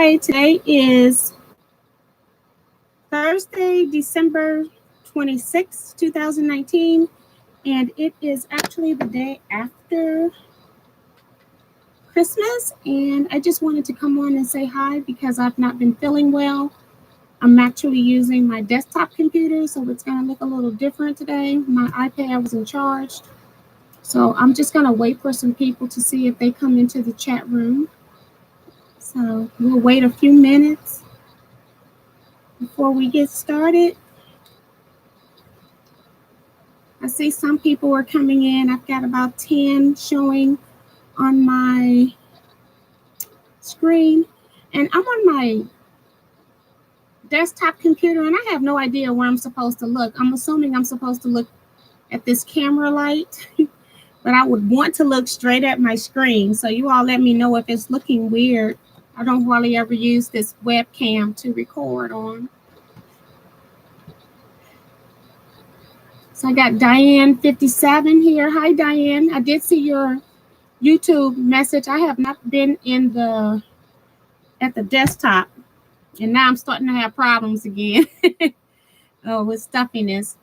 Hi, today is Thursday, December 26, 2019, and it is actually the day after Christmas, and I just wanted to come on and say hi because I've not been feeling well. I'm actually using my desktop computer, so it's going to look a little different today. My iPad wasn't charged, so I'm just going to wait for some people to see if they come into the chat room. So we'll wait a few minutes before we get started. I see some people are coming in. I've got about 10 showing on my screen, and I'm on my desktop computer, and I have no idea where I'm supposed to look. I'm assuming I'm supposed to look at this camera light, but I would want to look straight at my screen. So you all let me know if it's looking weird. I don't hardly ever use this webcam to record on. So I got Diane 57 here. Hi, Diane. I did see your YouTube message. I have not been at the desktop, and now I'm starting to have problems again with stuffiness.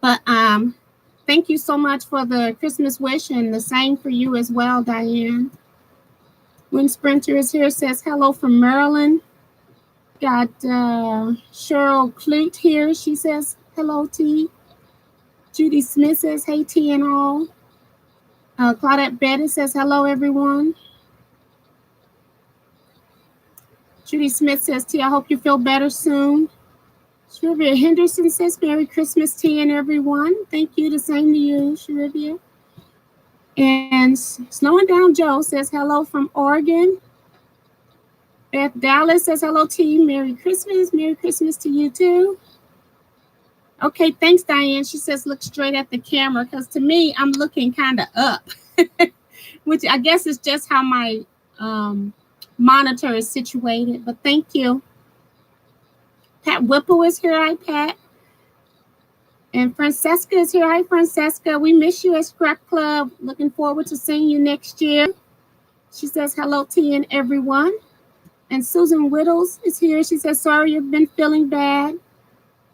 But thank you so much for the Christmas wish, and the same for you as well, Diane. When Sprinter is here, says hello from Maryland. Got Cheryl Clute here. She says hello, T. Judy Smith says hey, T and all. Claudette Betty says hello, everyone. Judy Smith says, T, I hope you feel better soon. Shrivia Henderson says, Merry Christmas, T, and everyone. Thank you. The same to you, Shrivia. And Slowing Down Joe says, hello from Oregon. Beth Dallas says, hello, T. Merry Christmas. Merry Christmas to you, too. Okay, thanks, Diane. She says, look straight at the camera, because to me, I'm looking kind of up, which I guess is just how my monitor is situated, but thank you. Pat Whipple is here. Hi, Pat. And Francesca is here. Hi, Francesca. We miss you at Scrap Club. Looking forward to seeing you next year. She says hello to you and everyone. And Susan Whittles is here. She says, sorry you've been feeling bad.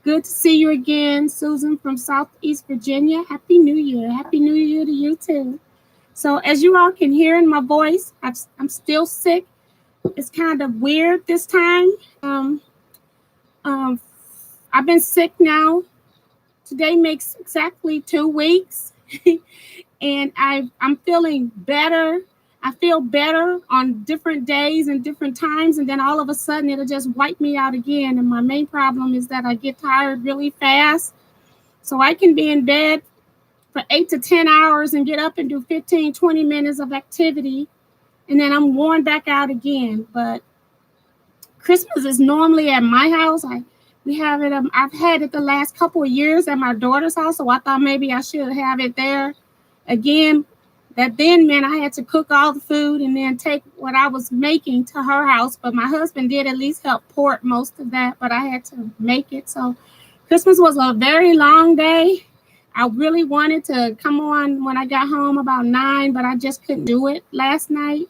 Good to see you again, Susan from Southeast Virginia. Happy New Year. Happy New Year to you, too. So as you all can hear in my voice, I'm still sick. It's kind of weird this time. I've been sick now. Today makes exactly 2 weeks, and I'm feeling better. I feel better on different days and different times, and then all of a sudden it'll just wipe me out again. And my main problem is that I get tired really fast. So I can be in bed for 8 to 10 hours and get up and do 15, 20 minutes of activity, and then I'm worn back out again. But Christmas is normally at my house. We have it. I've had it the last couple of years at my daughter's house, so I thought maybe I should have it there again. That then meant I had to cook all the food and then take what I was making to her house. But my husband did at least help port most of that, but I had to make it. So Christmas was a very long day. I really wanted to come on when I got home about 9, but I just couldn't do it last night.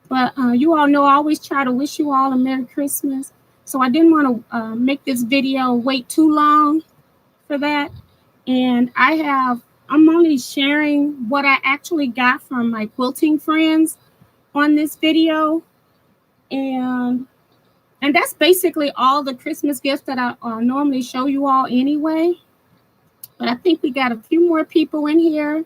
But you all know I always try to wish you all a Merry Christmas. So I didn't want to make this video wait too long for that. And I'm only sharing what I actually got from my quilting friends on this video. And that's basically all the Christmas gifts that I normally show you all anyway. But I think we got a few more people in here.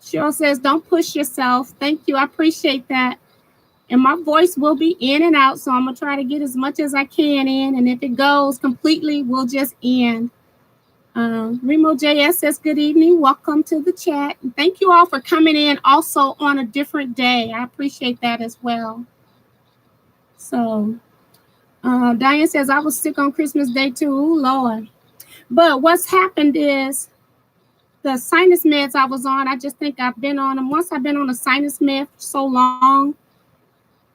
Cheryl says, don't push yourself. Thank you. I appreciate that. And my voice will be in and out, so I'm going to try to get as much as I can in. And if it goes completely, we'll just end. Remo JS says, good evening. Welcome to the chat. And thank you all for coming in also on a different day. I appreciate that as well. So Diane says, I was sick on Christmas Day too. Ooh, Lord. But what's happened is the sinus meds I was on, I just think I've been on them. Once I've been on a sinus med for so long,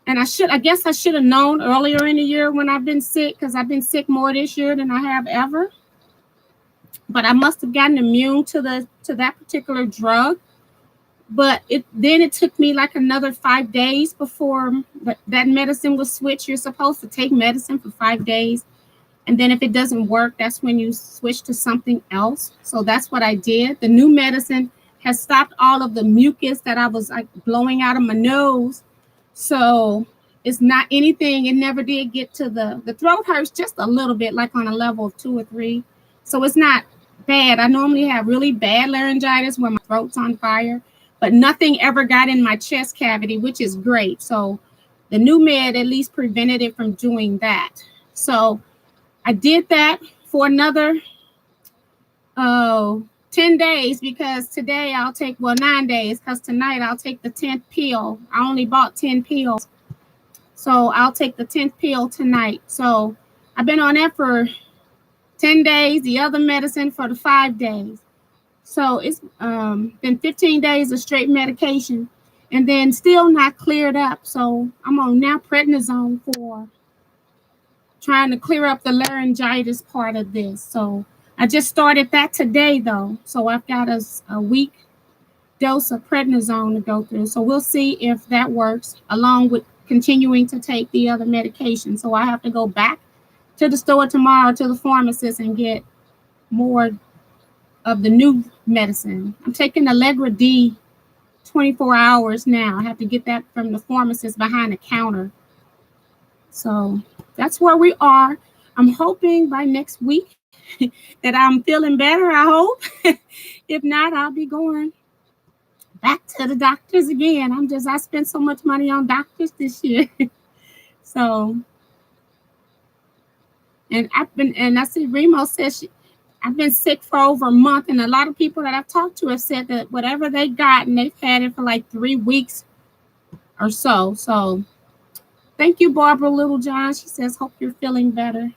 and I guess I should have known earlier in the year when I've been sick, because I've been sick more this year than I have ever. But I must have gotten immune to that particular drug But then it took me like another 5 days before that medicine was switched. You're supposed to take medicine for 5 days. And then if it doesn't work, that's when you switch to something else. So that's what I did. The new medicine has stopped all of the mucus that I was like blowing out of my nose. So it's not anything. It never did get to the throat hurts just a little bit, like on a level of 2 or 3. So it's not bad. I normally have really bad laryngitis where my throat's on fire, but nothing ever got in my chest cavity, which is great. So the new med at least prevented it from doing that. So I did that for another 10 days, because today I'll take, 9 days, because tonight I'll take the 10th pill. I only bought 10 pills. So I'll take the 10th pill tonight. So I've been on that for 10 days, the other medicine for the 5 days. So it's been 15 days of straight medication, and then still not cleared up. So I'm on now prednisone for trying to clear up the laryngitis part of this. So I just started that today, though. So I've got a week dose of prednisone to go through. So we'll see if that works, along with continuing to take the other medication. So I have to go back to the store tomorrow to the pharmacist and get more of the new medicine. I'm taking Allegra D 24 hours now. I have to get that from the pharmacist behind the counter. So that's where we are. I'm hoping by next week that I'm feeling better, I hope. If not, I'll be going back to the doctors again. I spent so much money on doctors this year. So, and I see Remo says I've been sick for over a month, and a lot of people that I've talked to have said that whatever they got, and they've had it for like 3 weeks or so. So thank you, Barbara Littlejohn. She says, hope you're feeling better.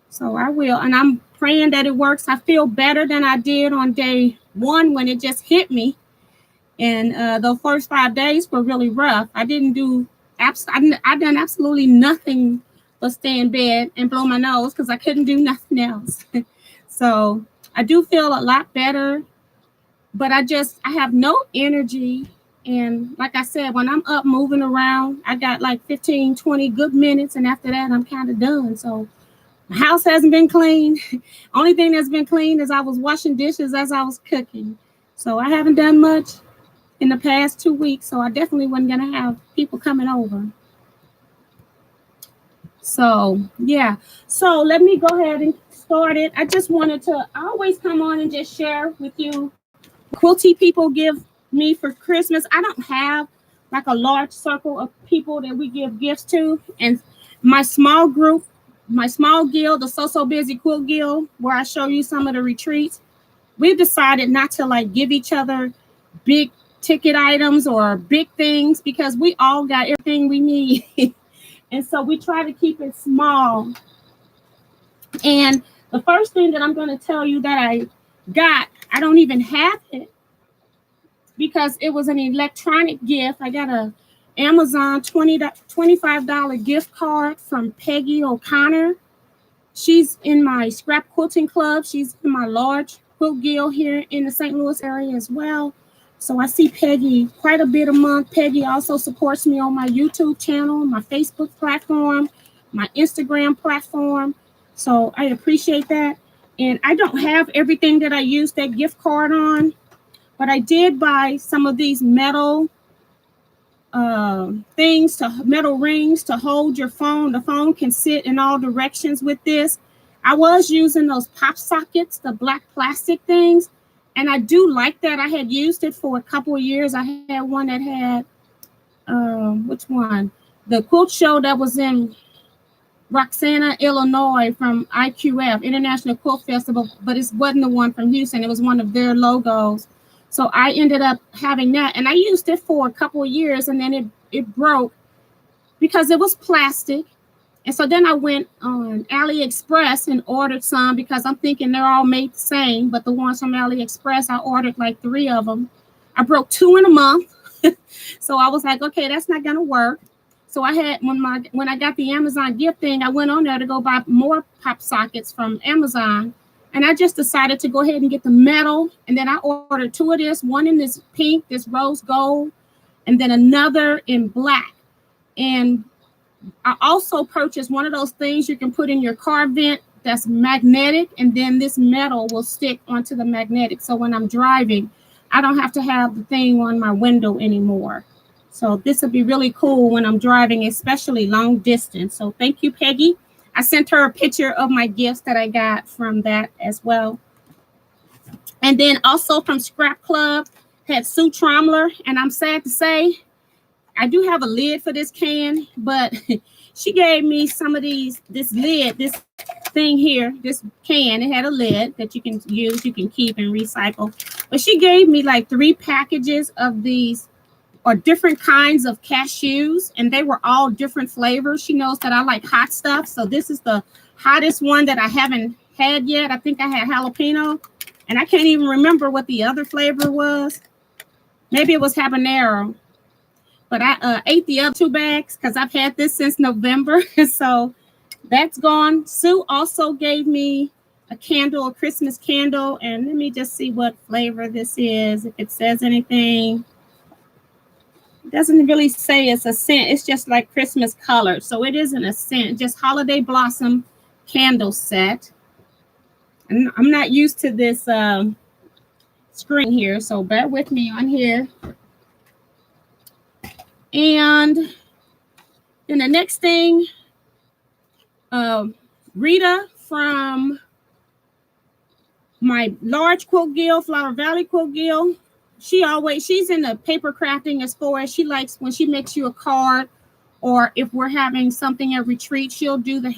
So I will. And I'm praying that it works. I feel better than I did on day 1 when it just hit me. And the first 5 days were really rough. I didn't do, I done absolutely nothing but stay in bed and blow my nose because I couldn't do nothing else. So I do feel a lot better, but I have no energy. And like I said, when I'm up moving around, I got like 15, 20 good minutes. And after that, I'm kind of done. So my house hasn't been cleaned. Only thing that's been cleaned is I was washing dishes as I was cooking. So I haven't done much in the past 2 weeks. So I definitely wasn't going to have people coming over. So, yeah. So let me go ahead and start it. I just wanted to always come on and just share with you quilty people give me for Christmas. I don't have like a large circle of people that we give gifts to. And my small group, my small guild, the So Busy Quilt Guild, where I show you some of the retreats, we've decided not to like give each other big ticket items or big things because we all got everything we need. And so we try to keep it small. And the first thing that I'm going to tell you that I got, I don't even have it because it was an electronic gift. I got a Amazon $25 gift card from Peggy O'Connor. She's in my scrap quilting club. She's in my large quilt guild here in the St. Louis area as well. So I see Peggy quite a bit a month. Peggy also supports me on my YouTube channel, my Facebook platform, my Instagram platform. So I appreciate that. And I don't have everything that I used that gift card on, but I did buy some of these metal metal rings to hold your phone. The phone can sit in all directions with this. I was using those pop sockets, the black plastic things. And I do like that. I had used it for a couple of years. I had one that had, which one? The quilt show that was in Roxana, Illinois from IQF, International Quilt Festival, but it wasn't the one from Houston. It was one of their logos. So I ended up having that. And I used it for a couple of years, and then it broke because it was plastic. And so then I went on AliExpress and ordered some because I'm thinking they're all made the same. But the ones from AliExpress, I ordered like 3 of them. I broke 2 in a month. So I was like, okay, that's not going to work. So I had, when I got the Amazon gift thing, I went on there to go buy more pop sockets from Amazon. And I just decided to go ahead and get the metal. And then I ordered 2 of this, one in this pink, this rose gold, and then another in black. And I also purchased one of those things you can put in your car vent that's magnetic, and then this metal will stick onto the magnetic. So when I'm driving, I don't have to have the thing on my window anymore. So this would be really cool when I'm driving, especially long distance. So thank you, Peggy. I sent her a picture of my gifts that I got from that as well. And then also from Scrap Club, had Sue Tromler. And I'm sad to say, I do have a lid for this can, but she gave me some of this lid, this thing here, this can. It had a lid that you can use, you can keep and recycle. But she gave me like 3 packages of these, or different kinds of cashews, and they were all different flavors. She knows that I like hot stuff, so this is the hottest one that I haven't had yet. I think I had jalapeno, and I can't even remember what the other flavor was. Maybe it was habanero, but I ate the other 2 bags because I've had this since November. So that's gone. Sue also gave me a candle, a Christmas candle, and let me just see what flavor this is, if it says anything. Doesn't really say it's a scent. It's just like Christmas color. So it isn't a scent, just holiday blossom candle set. And I'm not used to this screen here, so bear with me on here. And then the next thing, Rita from my large quilt guild, Flower Valley Quilt Guild, she's in the paper crafting as far as she likes when she makes you a card, or if we're having something at retreat, she'll do the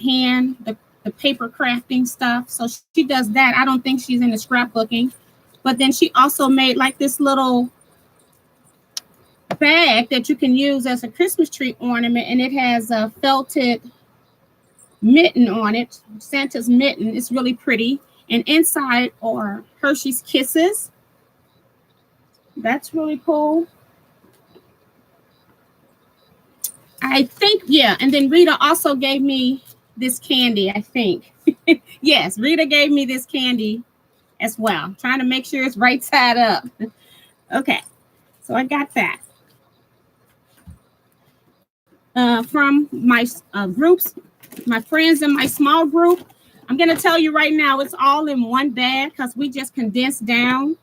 paper crafting stuff. So she does that. I don't think she's into scrapbooking. But then she also made like this little bag that you can use as a Christmas tree ornament, and it has a felted mitten on it, Santa's mitten. It's really pretty. And inside are Hershey's Kisses. That's really cool. I think, yeah. And then Rita also gave me this candy, I think. Yes, Rita gave me this candy as well. I'm trying to make sure it's right side up. Okay, so I got that. From my groups, my friends in my small group. I'm going to tell you right now, it's all in one bag because we just condensed down.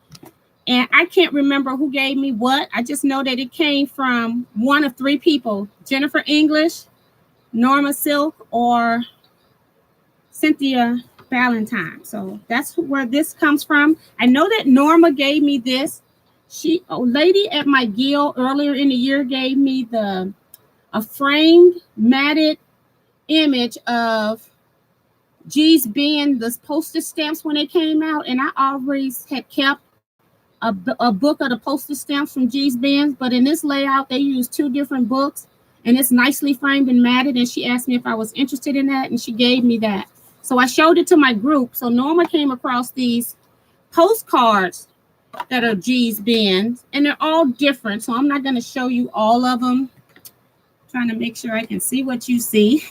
And I can't remember who gave me what. I just know that it came from one of 3 people, Jennifer English, Norma Silk, or Cynthia Valentine. So that's where this comes from. I know that Norma gave me this. A lady at my guild earlier in the year gave me a framed matted image of G's Ben, the postage stamps when they came out. And I always had kept a book of the postage stamps from G's Ben, but in this layout, they used 2 different books, and it's nicely framed and matted. And she asked me if I was interested in that, and she gave me that. So I showed it to my group. So Norma came across these postcards that are G's Ben, and they're all different. So I'm not going to show you all of them. I'm trying to make sure I can see what you see.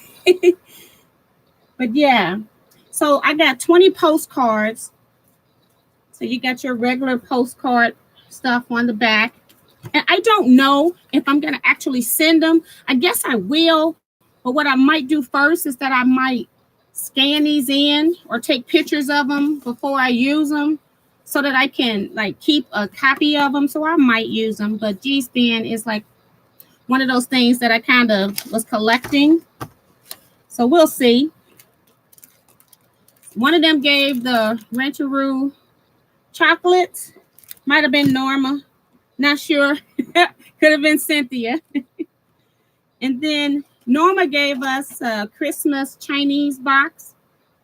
But yeah, so I got 20 postcards. So you got your regular postcard stuff on the back. And I don't know if I'm going to actually send them. I guess I will. But what I might do first is that I might scan these in or take pictures of them before I use them so that I can like keep a copy of them. So I might use them. But G's Ben is like one of those things that I kind of was collecting. So we'll see. One of them gave the Rancheroo chocolates. Might have been Norma. Not sure. Could have been Cynthia. And then Norma gave us a Christmas Chinese box.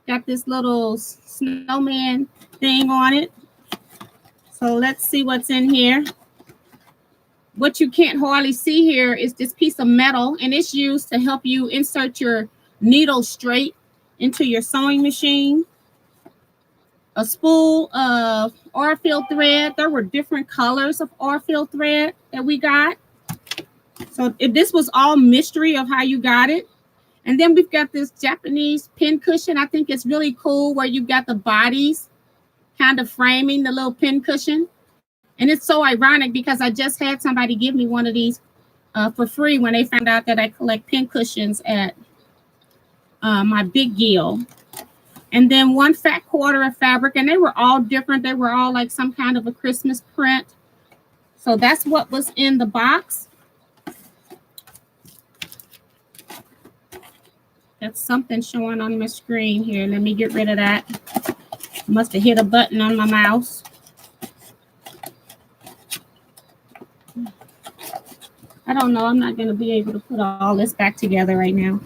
Got this little snowman thing on it. So let's see what's in here. What you can't hardly see here is this piece of metal, and it's used to help you insert your needle straight into your sewing machine. A spool of Orfil thread. There were different colors of Orfil thread that we got. So if this was all mystery of how you got it. And then we've got this Japanese pin cushion. I think it's really cool where you've got the bodies kind of framing the little pin cushion. And it's so ironic because I just had somebody give me one of these for free when they found out that I collect pin cushions at my Big Gill. And then one fat quarter of fabric, and they were all different. They were all like some kind of a Christmas print. So that's what was in the box. That's something showing on my screen here. Let me get rid of that. Must have hit a button on my mouse. I don't know. I'm not going to be able to put all this back together right now.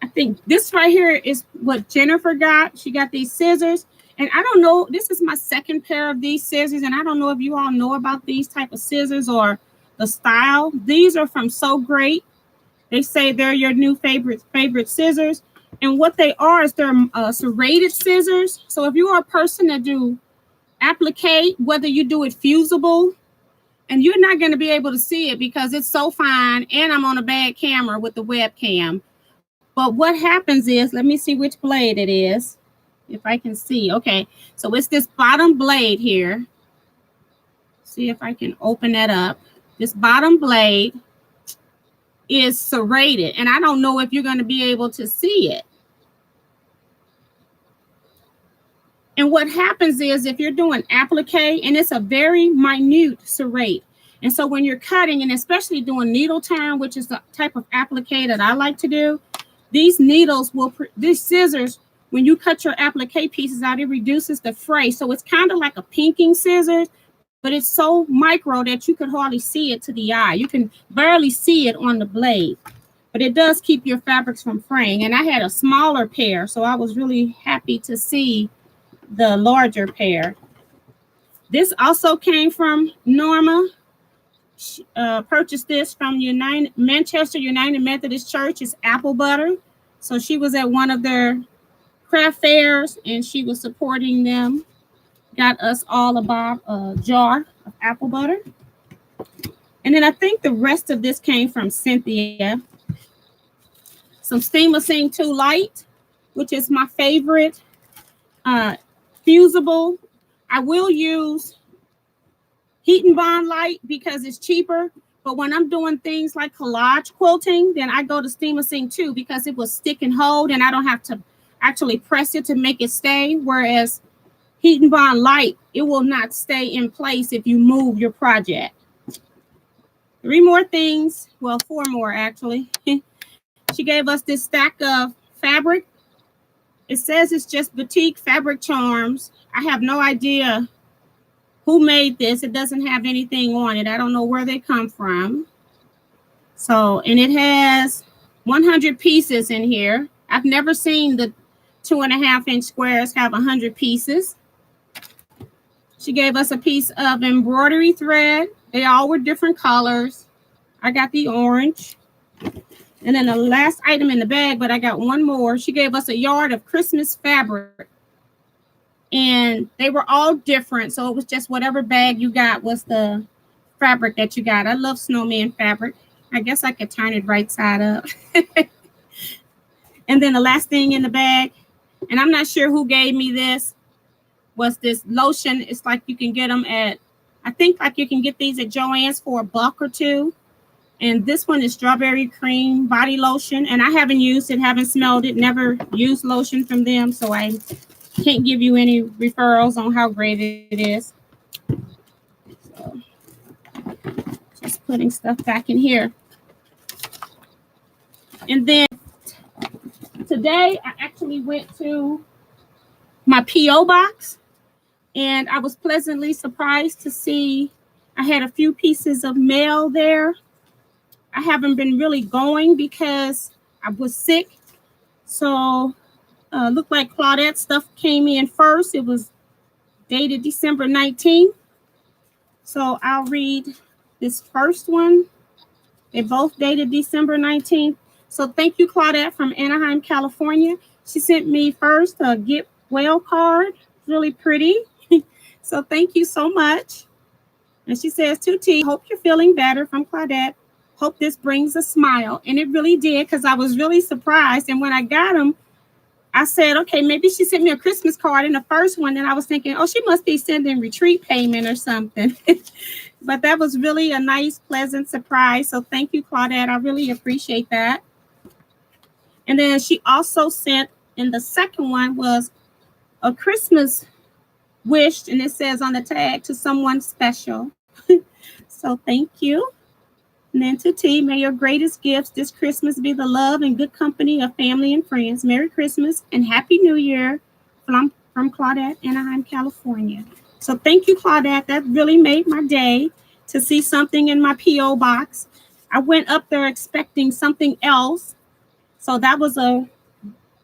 I think this right here is what Jennifer got. She got these scissors. And I don't know. This is my second pair of these scissors. And I don't know if you all know about these type of scissors or the style. These are from So Great. They say they're your new favorite scissors. And what they are is they're serrated scissors. So if you are a person that do applique, whether you do it fusible, and you're not going to be able to see it because it's so fine, and I'm on a bad camera with the webcam. But what happens is, let me see which blade it is, if I can see. Okay, so it's this bottom blade here. See if I can open that up. This bottom blade is serrated, and I don't know if you're going to be able to see it. And what happens is if you're doing applique, and it's a very minute serrate. And so when you're cutting, and especially doing needle turn, which is the type of applique that I like to do, these needles will, these scissors, when you cut your applique pieces out, it reduces the fray. So it's kind of like a pinking scissors, but it's so micro that you could hardly see it to the eye. You can barely see it on the blade, but it does keep your fabrics from fraying. And I had a smaller pair, so I was really happy to see the larger pair. This also came from Norma. She, purchased this from Manchester United Methodist Church. It's apple butter. So she was at one of their craft fairs and she was supporting them. Got us all a jar of apple butter. And then I think the rest of this came from Cynthia. Some Steamer Sing 2 Light, which is my favorite. Fusible. I will use Heat and Bond Light because it's cheaper. But when I'm doing things like collage quilting, then I go to Steamer Sing 2 because it will stick and hold and I don't have to actually press it to make it stay. Whereas Heat and Bond Light, it will not stay in place if you move your project. 3 more things. Well, 4 more actually. She gave us this stack of fabric. It says it's just Boutique Fabric Charms. I have no idea who made this. It doesn't have anything on it. I don't know where they come from. So, and it has 100 pieces in here. I've never seen the 2.5-inch squares have 100 pieces. She gave us a piece of embroidery thread. They all were different colors. I got the orange. And then the last item in the bag, but I got one more. She gave us a yard of Christmas fabric. And they were all different. So it was just whatever bag you got was the fabric that you got. I love snowman fabric. I guess I could turn it right side up. And then the last thing in the bag, and I'm not sure who gave me this, was this lotion. It's like you can get them at, I think like you can get these at Joann's for $1 or $2. And this one is strawberry cream body lotion. And I haven't used it, haven't smelled it, never used lotion from them. So I can't give you any referrals on how great it is. So just putting stuff back in here. And then today I actually went to my P.O. box and I was pleasantly surprised to see I had a few pieces of mail there. I haven't been really going because I was sick. So looked like Claudette stuff came in first. It was dated December 19th. So I'll read this first one. They both dated December 19th. So thank you, Claudette from Anaheim, California. She sent me first a Get Well card. Really pretty. So thank you so much. And she says, to T, hope you're feeling better, from Claudette. Hope this brings a smile. And it really did, because I was really surprised. And when I got them, I said, okay, maybe she sent me a Christmas card in the first one. And I was thinking, oh, she must be sending retreat payment or something. But that was really a nice, pleasant surprise. So thank you, Claudette. I really appreciate that. And then she also sent, in the second one, was a Christmas wish. And it says on the tag, to someone special. So thank you. And then to T, may your greatest gifts this Christmas be the love and good company of family and friends. Merry Christmas and Happy New Year from Claudette, Anaheim, California. So thank you, Claudette. That really made my day to see something in my P.O. box. I went up there expecting something else. So that was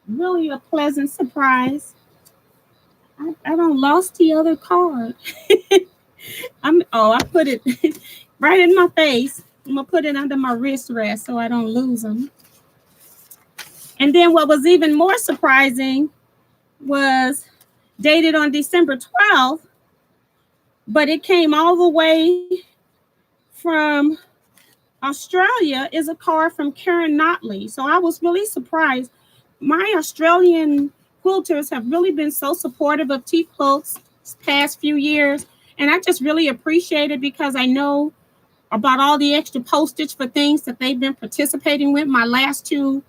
really a pleasant surprise. I don't lost the other card. I put it right in my face. I'm going to put it under my wrist rest so I don't lose them. And then what was even more surprising was dated on December 12th, but it came all the way from Australia, is a card from Karen Notley. So I was really surprised. My Australian quilters have really been so supportive of Teaquilts this past few years. And I just really appreciate it, because I know about all the extra postage for things that they've been participating with. My last two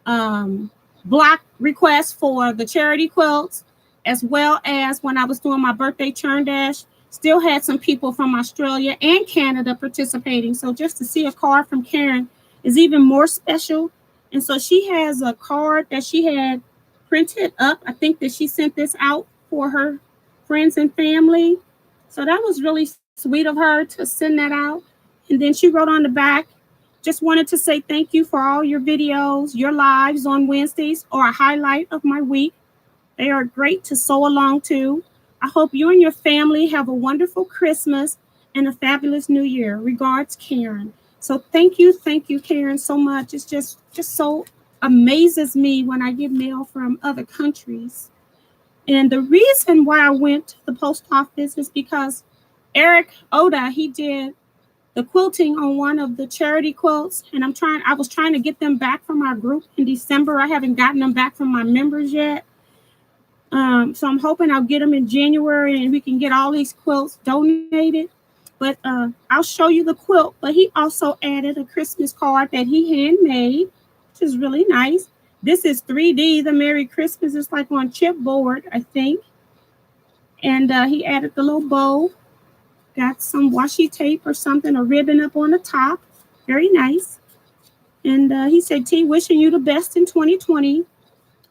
block requests for the charity quilts, as well as when I was doing my birthday churn dash, still had some people from Australia and Canada participating. So just to see a card from Karen is even more special. And so she has a card that she had printed up. I think that she sent this out for her friends and family. So that was really sweet of her to send that out. And then she wrote on the back, just wanted to say thank you for all your videos. Your lives on Wednesdays are a highlight of my week. They are great to sew along to. I hope you and your family have a wonderful Christmas and a fabulous New Year. Regards, Karen. So thank you, Karen, so much. It's just so amazes me when I get mail from other countries. And the reason why I went to the post office is because Eric Oda, he did the quilting on one of the charity quilts, and I was trying to get them back from our group in December. I haven't gotten them back from my members yet. So I'm hoping I'll get them in January and we can get all these quilts donated. But I'll show you the quilt. But he also added a Christmas card that he handmade, which is really nice. This is 3D, the Merry Christmas. It's like on chipboard, I think. And he added the little bow. Got some washi tape or something, a ribbon up on the top. Very nice. And he said, T, wishing you the best in 2020.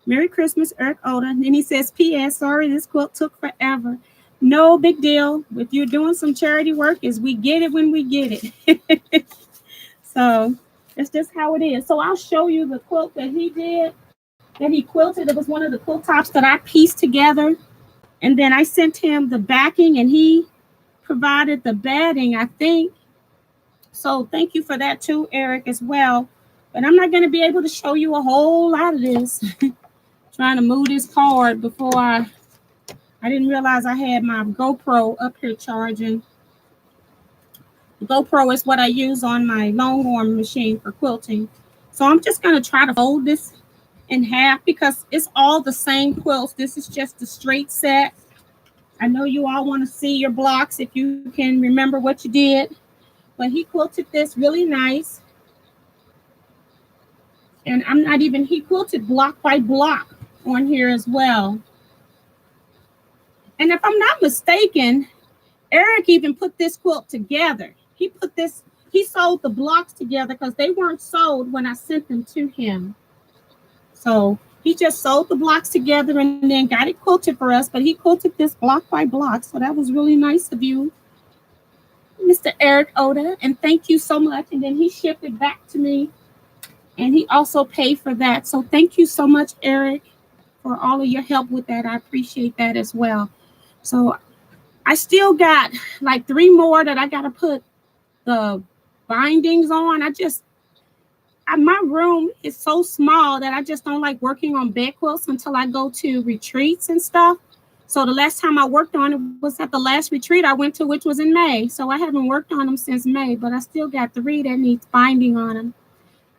Merry Christmas, Eric Oda. And then he says, P.S. Sorry, this quilt took forever. No big deal. If you're doing some charity work, is we get it when we get it. So that's just how it is. So I'll show you the quilt that he did, that he quilted. It was one of the quilt tops that I pieced together. And then I sent him the backing, and he provided the batting, I think. So thank you for that too, Eric, as well. But I'm not going to be able to show you a whole lot of this. Trying to move this card before I didn't realize I had my GoPro up here charging. The GoPro is what I use on my Longhorn machine for quilting. So I'm just going to try to fold this in half, because it's all the same quilts. This is just a straight set. I know you all want to see your blocks if you can remember what you did. But he quilted this really nice. And he quilted block by block on here as well. And if I'm not mistaken, Eric even put this quilt together. He sewed the blocks together because they weren't sewed when I sent them to him. So he just sewed the blocks together and then got it quilted for us. But he quilted this block by block. So that was really nice of you, Mr. Eric Oda. And thank you so much. And then he shipped it back to me. And he also paid for that. So thank you so much, Eric, for all of your help with that. I appreciate that as well. So I still got like 3 more that I got to put the bindings on. My room is so small that I just don't like working on bed quilts until I go to retreats and stuff. So the last time I worked on it was at the last retreat I went to, which was in May. So I haven't worked on them since May, but I still got 3 that needs binding on them.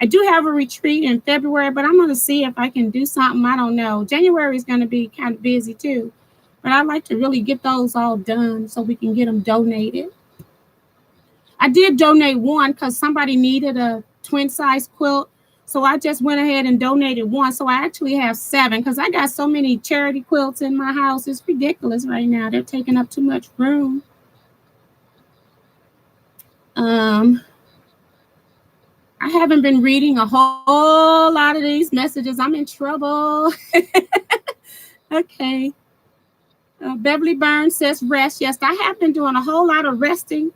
I do have a retreat in February, but I'm going to see if I can do something. I don't know. January is going to be kind of busy too, but I'd like to really get those all done so we can get them donated. I did donate one because somebody needed a twin size quilt. So I just went ahead and donated one. So I actually have 7 because I got so many charity quilts in my house. It's ridiculous right now. They're taking up too much room. I haven't been reading a whole lot of these messages. I'm in trouble. Okay. Beverly Burns says rest. Yes, I have been doing a whole lot of resting.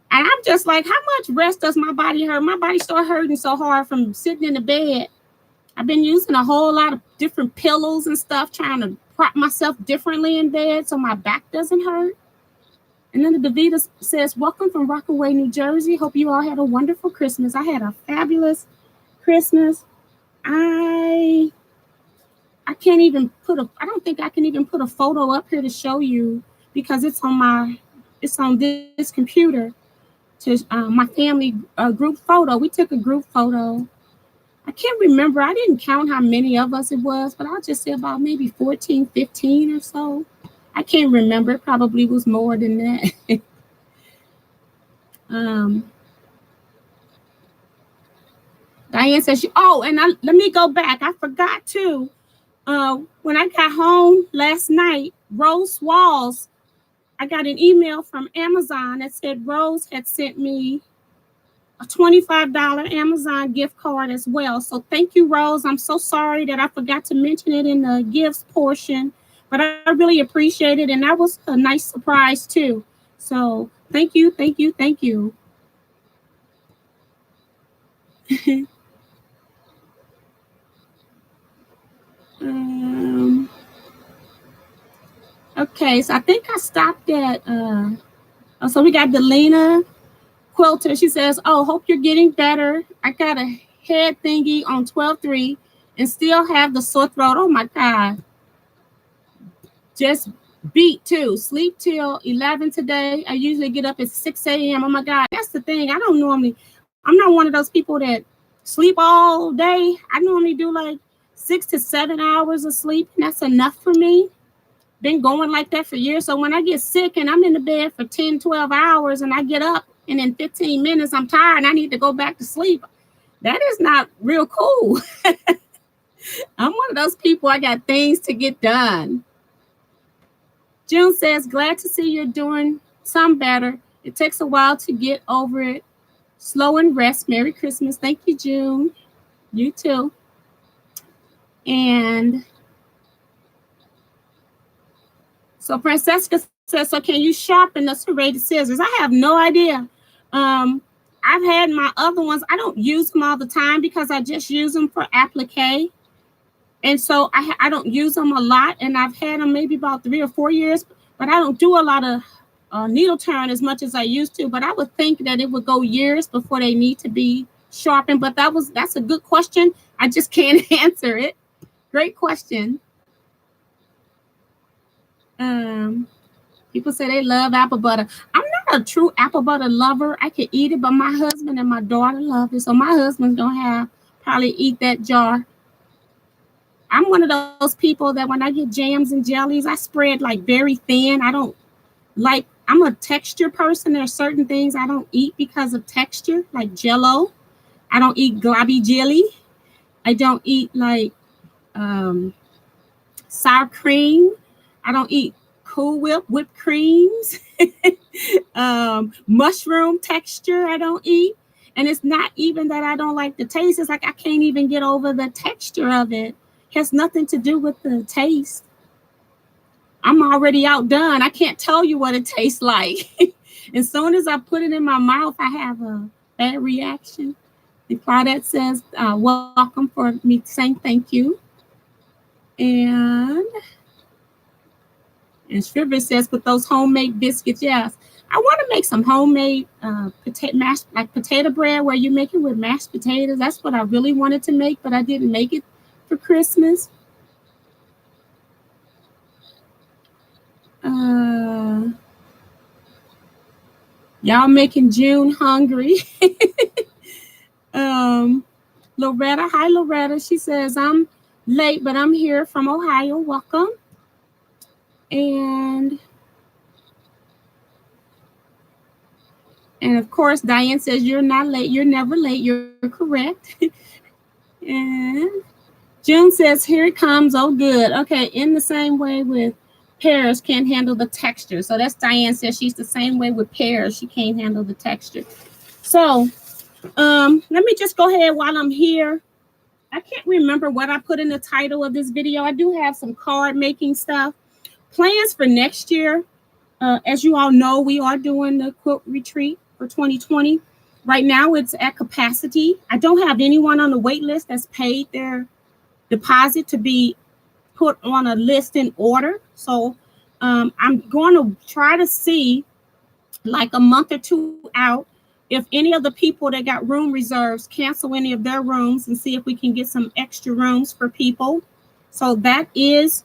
And I'm just like, how much rest does my body hurt? My body started hurting so hard from sitting in the bed. I've been using a whole lot of different pillows and stuff, trying to prop myself differently in bed so my back doesn't hurt. And then the Davita says, welcome from Rockaway, New Jersey. Hope you all had a wonderful Christmas. I had a fabulous Christmas. I can't even I don't think I can even put a photo up here to show you because it's on this computer. To my family group photo. We took a group photo. I can't remember. I didn't count how many of us it was, but I'll just say about maybe 14, 15 or so. I can't remember. It probably was more than that. Diane says, let me go back. I forgot too. When I got home last night, Rose Walls, I got an email from Amazon that said Rose had sent me a $25 Amazon gift card as well. So thank you, Rose. I'm so sorry that I forgot to mention it in the gifts portion, but I really appreciate it. And that was a nice surprise too. So thank you, thank you, thank you. Okay, so I think I stopped at, so we got Delina Quilter. She says, hope you're getting better. I got a head thingy on 12/3 and still have the sore throat. Oh my God. Just beat too. Sleep till 11 today. I usually get up at 6 a.m. Oh my God. That's the thing. I'm not one of those people that sleep all day. I normally do like 6 to 7 hours of sleep. And that's enough for me. Been going like that for years. So when I get sick and I'm in the bed for 10, 12 hours and I get up and in 15 minutes I'm tired and I need to go back to sleep, that is not real cool. I'm one of those people, I got things to get done. June says, glad to see you're doing some better. It takes a while to get over it. Slow and rest. Merry Christmas. Thank you, June. You too. And so Francesca says, so can you sharpen the serrated scissors? I have no idea. I've had my other ones. I don't use them all the time because I just use them for applique. And so I don't use them a lot. And I've had them maybe about 3 or 4 years, but I don't do a lot of needle turn as much as I used to. But I would think that it would go years before they need to be sharpened. But that's a good question. I just can't answer it. Great question. People say they love apple butter. I'm not a true apple butter lover. I can eat it, but my husband and my daughter love it. So my husband's gonna probably eat that jar. I'm one of those people that when I get jams and jellies, I spread like very thin. I'm a texture person. There are certain things I don't eat because of texture, like Jell-O. I don't eat globby jelly. I don't eat like sour cream. I don't eat Cool Whip whipped creams. Mushroom texture I don't eat. And it's not even that I don't like the taste. It's like I can't even get over the texture of it. It has nothing to do with the taste. I'm already outdone. I can't tell you what it tastes like. As soon as I put it in my mouth, I have a bad reaction. And Claudette says, welcome for me saying thank you. And Shriver says, with those homemade biscuits, yes. I want to make some homemade potato bread where you make it with mashed potatoes. That's what I really wanted to make, but I didn't make it for Christmas. Y'all making June hungry. Loretta, hi Loretta. She says, I'm late, but I'm here from Ohio. Welcome. And of course, Diane says, you're not late. You're never late. You're correct. And June says, here it comes. Oh, good. Okay. In the same way with pears, can't handle the texture. So that's Diane says she's the same way with pears. She can't handle the texture. So let me just go ahead while I'm here. I can't remember what I put in the title of this video. I do have some card making stuff. Plans for next year. As you all know, we are doing the quilt retreat for 2020. Right now it's at capacity. I don't have anyone on the wait list that's paid their deposit to be put on a list in order. So I'm going to try to see, like a month or two out, if any of the people that got room reserves cancel any of their rooms, and see if we can get some extra rooms for people. So that is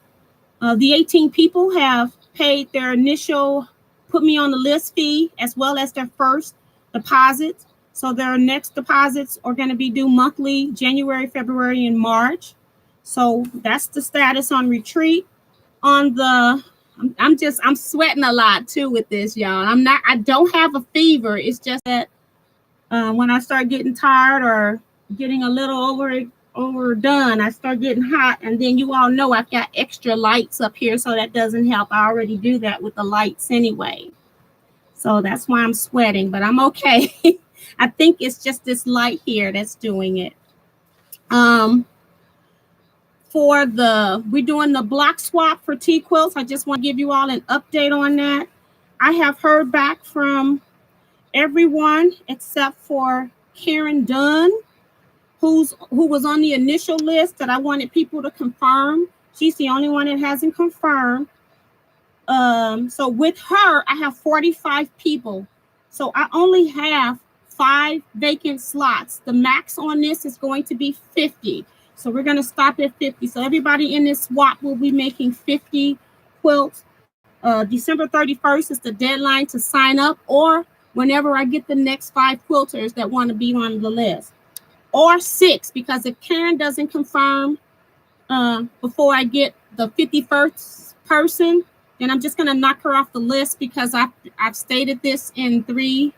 the 18 people have paid their initial put me on the list fee, as well as their first deposits. So their next deposits are going to be due monthly, January, February, and March. So that's the status on retreat. On the, I'm sweating a lot too with this, y'all. I don't have a fever. It's just that when I start getting tired or getting a little overdone, I start getting hot. And then you all know I've got extra lights up here, so that doesn't help. I already do that with the lights anyway. So that's why I'm sweating, but I'm okay. I think it's just this light here that's doing it. We're doing the block swap for Teaquilts. I just want to give you all an update on that. I have heard back from everyone except for Karen Dunn, who was on the initial list that I wanted people to confirm. She's the only one that hasn't confirmed. So with her, I have 45 people. So I only have 5 vacant slots. The max on this is going to be 50. So we're going to stop at 50. So everybody in this swap will be making 50 quilts. December 31st is the deadline to sign up, or whenever I get the next 5 quilters that want to be on the list, or 6, because if Karen doesn't confirm before I get the 51st person, then I'm just going to knock her off the list, because I've stated this in 3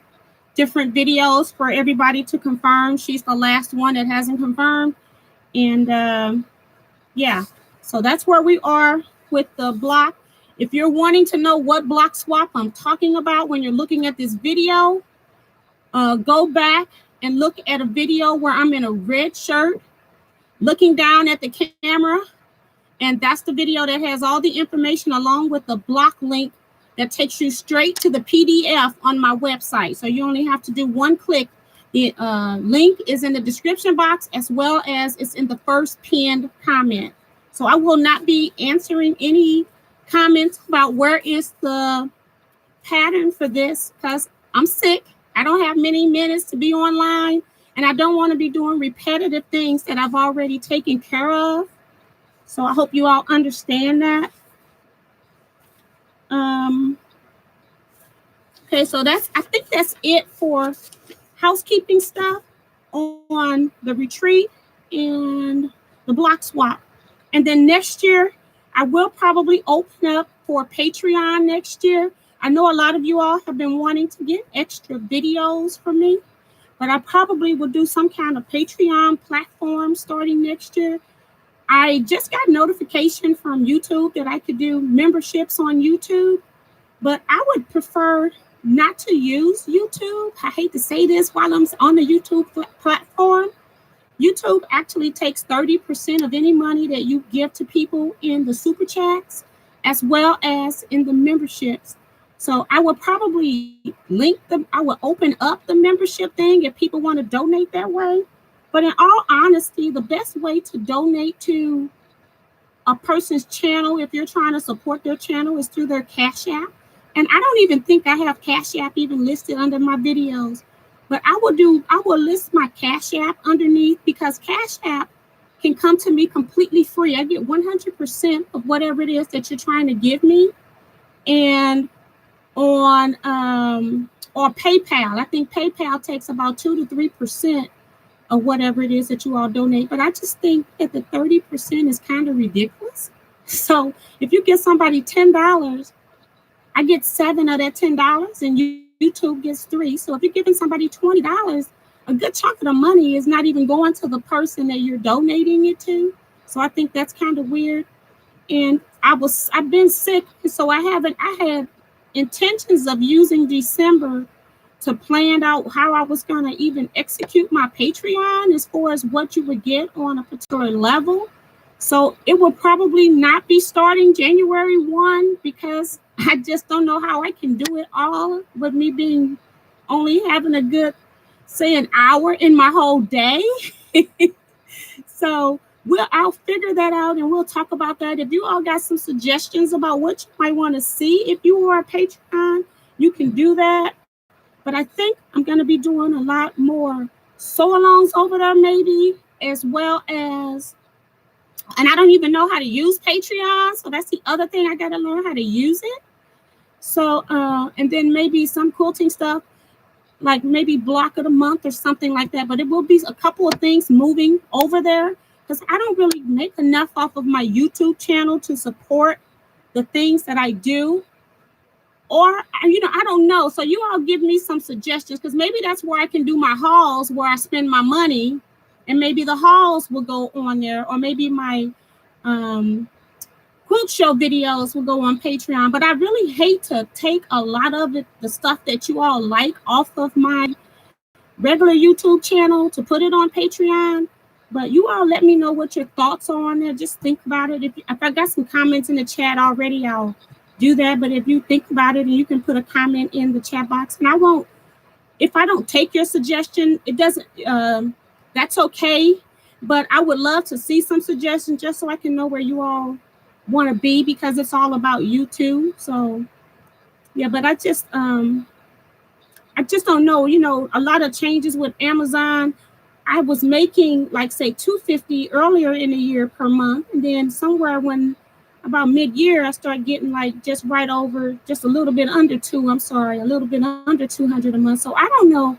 different videos for everybody to confirm. She's the last one that hasn't confirmed. And yeah, so that's where we are with the block. If you're wanting to know what block swap I'm talking about when you're looking at this video, go back and look at a video where I'm in a red shirt looking down at the camera. And that's the video that has all the information, along with the block link that takes you straight to the PDF on my website. So you only have to do 1 click. The link is in the description box, as well as it's in the first pinned comment. So I will not be answering any comments about where is the pattern for this, because I'm sick. I don't have many minutes to be online, and I don't want to be doing repetitive things that I've already taken care of. So I hope you all understand that. Okay, so I think that's it for housekeeping stuff on the retreat and the block swap. And then next year, I will probably open up for Patreon next year. I know a lot of you all have been wanting to get extra videos from me, but I probably will do some kind of Patreon platform starting next year. I just got notification from YouTube that I could do memberships on YouTube, but I would prefer not to use YouTube. I hate to say this while I'm on the YouTube platform. YouTube actually takes 30% of any money that you give to people in the super chats, as well as in the memberships. So I will probably I will open up the membership thing if people want to donate that way. But in all honesty, the best way to donate to a person's channel, if you're trying to support their channel, is through their CashApp. And I don't even think I have CashApp even listed under my videos. But I will list my CashApp underneath, because CashApp can come to me completely free. I get 100% of whatever it is that you're trying to give me. And on or PayPal. I think PayPal takes about 2 to 3% of whatever it is that you all donate. But I just think that the 30% is kind of ridiculous. So if you give somebody $10, I get 7 of that $10 and YouTube gets 3. So if you're giving somebody $20, a good chunk of the money is not even going to the person that you're donating it to. So I think that's kind of weird. And I've been sick, so I had intentions of using December to plan out how I was going to even execute my Patreon as far as what you would get on a particular level. So it will probably not be starting January 1 because I just don't know how I can do it all with me being only having a good, say, an hour in my whole day. So I'll figure that out and we'll talk about that. If you all got some suggestions about what you might want to see if you are a Patreon, you can do that. But I think I'm going to be doing a lot more sew-alongs over there maybe, as well as, and I don't even know how to use Patreon. So that's the other thing. I got to learn how to use it. So, and then maybe some quilting stuff, like maybe block of the month or something like that. But it will be a couple of things moving over there because I don't really make enough off of my YouTube channel to support the things that I do. Or, I don't know. So you all give me some suggestions because maybe that's where I can do my hauls where I spend my money. And maybe the hauls will go on there. Or maybe my quilt show videos will go on Patreon. But I really hate to take a lot of it, the stuff that you all like off of my regular YouTube channel to put it on Patreon. But you all let me know what your thoughts are on there. Just think about it. If I got some comments in the chat already, I'll do that. But if you think about it and you can put a comment in the chat box, and I won't, if I don't take your suggestion, it doesn't, that's okay. But I would love to see some suggestions just so I can know where you all want to be because it's all about you too. So yeah, but I just don't know, a lot of changes with Amazon. I was making like say $250 earlier in the year per month. And then somewhere when about mid-year, I started getting like just right over, just a little bit under a little bit under 200 a month. So I don't know,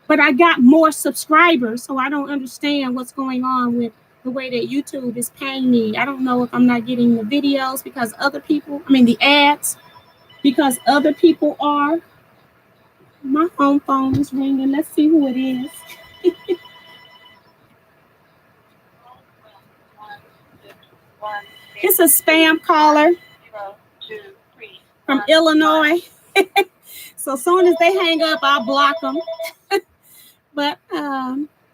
but I got more subscribers. So I don't understand what's going on with the way that YouTube is paying me. I don't know if I'm not getting the videos because the ads, because other people are. My home phone is ringing. Let's see who it is. It's a spam caller from Illinois. So as soon as they hang up, I'll block them. But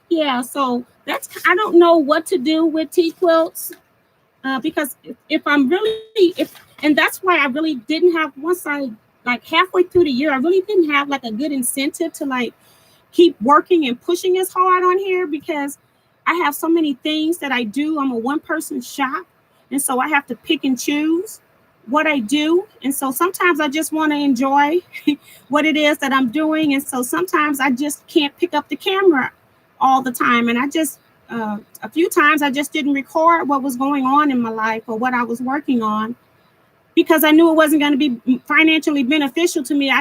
yeah, so I don't know what to do with Teaquilts because and that's why I really didn't have, once I like halfway through the year, I really didn't have like a good incentive to like keep working and pushing as hard on here because I have so many things that I do. I'm a one-person shop. And so I have to pick and choose what I do. And so sometimes I just want to enjoy what it is that I'm doing. And so sometimes I just can't pick up the camera all the time. And I just, a few times I just didn't record what was going on in my life or what I was working on because I knew it wasn't going to be financially beneficial to me.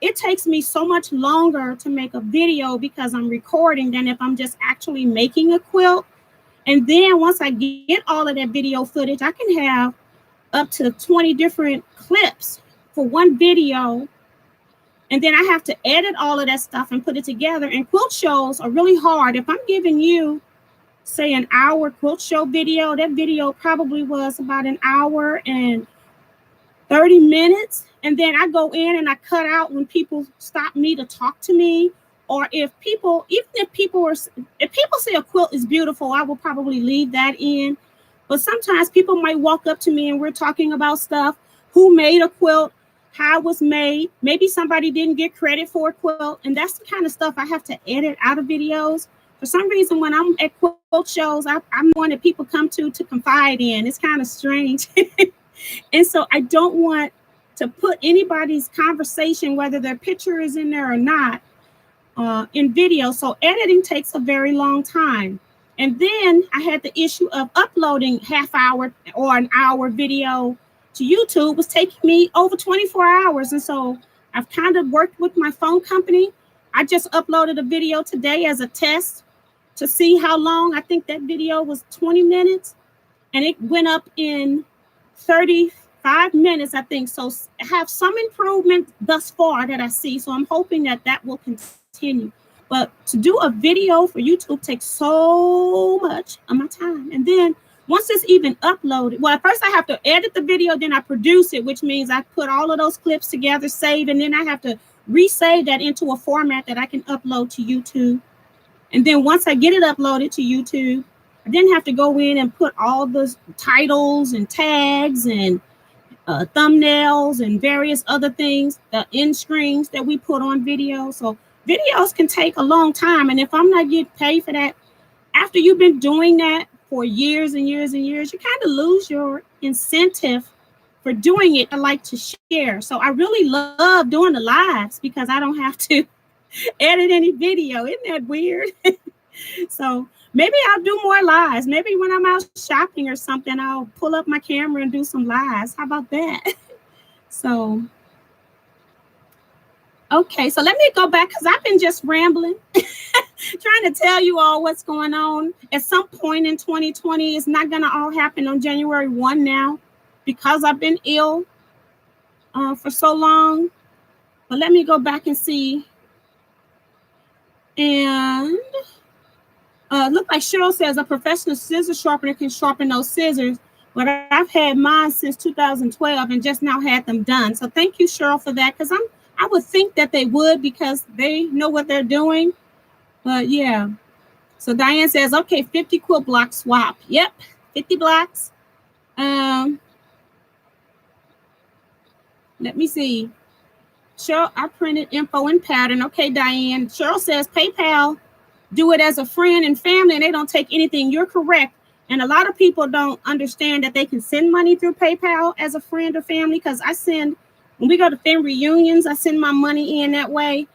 It takes me so much longer to make a video because I'm recording than if I'm just actually making a quilt. And then once I get all of that video footage, I can have up to 20 different clips for one video. And then I have to edit all of that stuff and put it together. And quilt shows are really hard. If I'm giving you, say, an hour quilt show video, that video probably was about an hour and 30 minutes. And then I go in and I cut out when people stop me to talk to me. Or if people say a quilt is beautiful, I will probably leave that in. But sometimes people might walk up to me and we're talking about stuff, who made a quilt, how it was made. Maybe somebody didn't get credit for a quilt. And that's the kind of stuff I have to edit out of videos. For some reason, when I'm at quilt shows, I'm one that people come to confide in. It's kind of strange. And so I don't want to put anybody's conversation, whether their picture is in there or not, in video. So editing takes a very long time. And then I had the issue of uploading half hour or an hour video to YouTube was taking me over 24 hours. And so I've kind of worked with my phone company. I just uploaded a video today as a test to see how long. I think that video was 20 minutes and it went up in 35 minutes, I think. So I have some improvement thus far that I see. So I'm hoping that that will continue. But to do a video for YouTube takes so much of my time. And then once it's even uploaded, well, first I have to edit the video, then I produce it, which means I put all of those clips together, save, and then I have to resave that into a format that I can upload to YouTube. And then once I get it uploaded to YouTube, I then have to go in and put all the titles and tags and thumbnails and various other things, the end screens that we put on videos. So videos can take a long time. And if I'm not getting paid for that, after you've been doing that for years and years and years, you kind of lose your incentive for doing it. I like to share. So I really love doing the lives because I don't have to edit any video. Isn't that weird? So maybe I'll do more lives. Maybe when I'm out shopping or something, I'll pull up my camera and do some lives. How about that? So, okay, so let me go back because I've been just rambling, trying to tell you all what's going on. At some point in 2020, it's not going to all happen on January 1 now because I've been ill for so long. But let me go back and see. And look like Cheryl says a professional scissor sharpener can sharpen those scissors, but I've had mine since 2012 and just now had them done. So thank you, Cheryl, for that, because I would think that they would because they know what they're doing. But yeah. So Diane says, okay, 50 quilt block swap. Yep, 50 blocks. Let me see. Cheryl, I printed info and pattern. Okay, Diane. Cheryl says PayPal, do it as a friend and family, and they don't take anything. You're correct. And a lot of people don't understand that they can send money through PayPal as a friend or family, because I send, when we go to family reunions, I send my money in that way,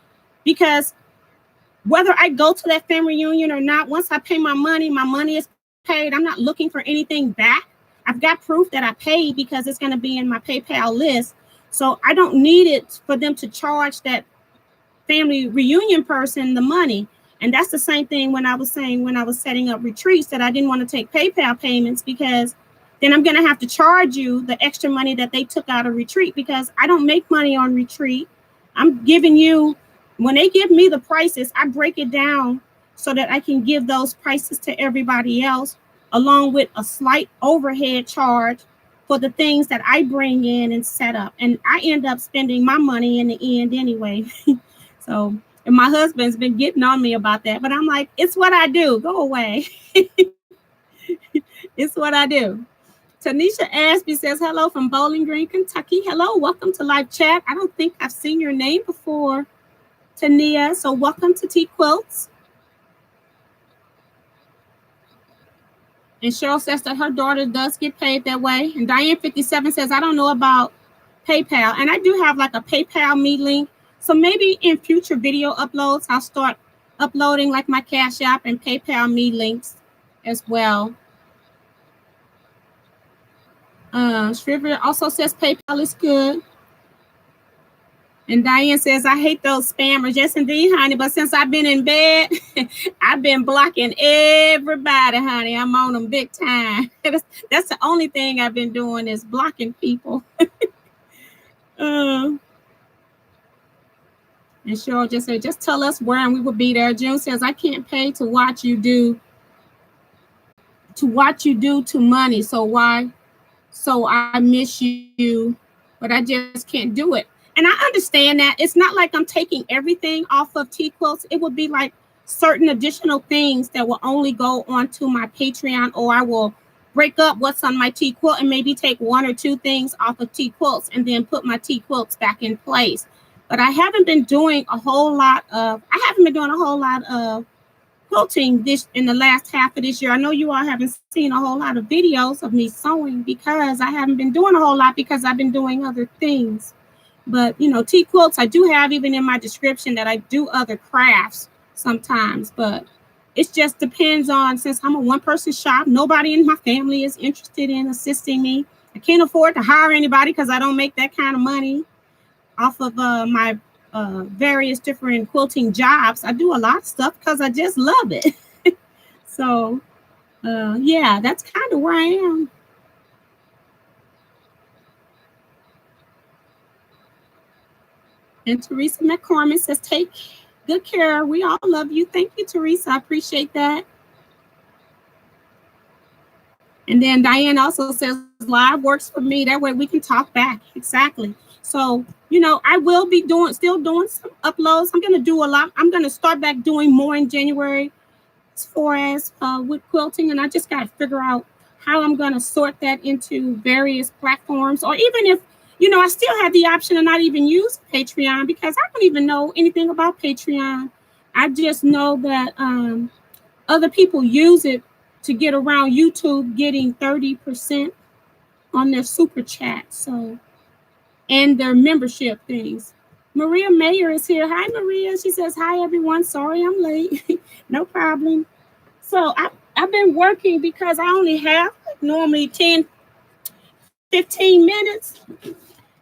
because whether I go to that family reunion or not, once I pay my money is paid. I'm not looking for anything back. I've got proof that I paid because it's going to be in my PayPal list. So I don't need it for them to charge that family reunion person the money. And that's the same thing when I was saying when I was setting up retreats, that I didn't want to take PayPal payments, because then I'm going to have to charge you the extra money that they took out of retreat, because I don't make money on retreat. I'm giving you, when they give me the prices, I break it down so that I can give those prices to everybody else, along with a slight overhead charge for the things that I bring in and set up. And I end up spending my money in the end anyway. So, and my husband's been getting on me about that, but I'm like, it's what I do. Go away. It's what I do. Tanisha Ashby says, hello from Bowling Green, Kentucky. Hello, welcome to live chat. I don't think I've seen your name before, Tania. So welcome to Teaquilts. And Cheryl says that her daughter does get paid that way. And Diane 57 says, I don't know about PayPal. And I do have like a PayPal me link. So maybe in future video uploads, I'll start uploading like my CashApp and PayPal me links as well. Shriver also says PayPal is good. And Diane says, I hate those spammers. Yes, indeed, honey. But since I've been in bed, I've been blocking everybody, honey. I'm on them big time. That's the only thing I've been doing is blocking people. And Cheryl just said, just tell us where and we will be there. June says, I can't pay to watch you do to money. So why? So I miss you, but I just can't do it. And I understand that. It's not like I'm taking everything off of Teaquilts. It would be like certain additional things that will only go onto my Patreon, or I will break up what's on my Teaquilt and maybe take one or two things off of Teaquilts and then put my Teaquilts back in place. But I haven't been doing a whole lot of quilting this in the last half of this year. I know you all haven't seen a whole lot of videos of me sewing because I haven't been doing a whole lot because I've been doing other things. But, you know, Teaquilts, I do have even in my description that I do other crafts sometimes, but it just depends on, since I'm a one-person shop, nobody in my family is interested in assisting me. I can't afford to hire anybody because I don't make that kind of money. off of my various different quilting jobs. I do a lot of stuff because I just love it. So yeah, that's kind of where I am. And Teresa McCormick says, take good care. We all love you. Thank you, Teresa. I appreciate that. And then Diane also says, live works for me. That way we can talk back. Exactly. So, you know, I will be still doing some uploads. I'm going to do a lot. I'm going to start back doing more in January as far as with quilting. And I just got to figure out how I'm going to sort that into various platforms. Or even if, you know, I still have the option of not even use Patreon because I don't even know anything about Patreon. I just know that other people use it to get around YouTube getting 30% on their super chat. So, and their membership things. Maria Mayer is here. Hi, Maria. She says, hi, everyone. Sorry I'm late. No problem. So I've been working because I only have normally 10, 15 minutes.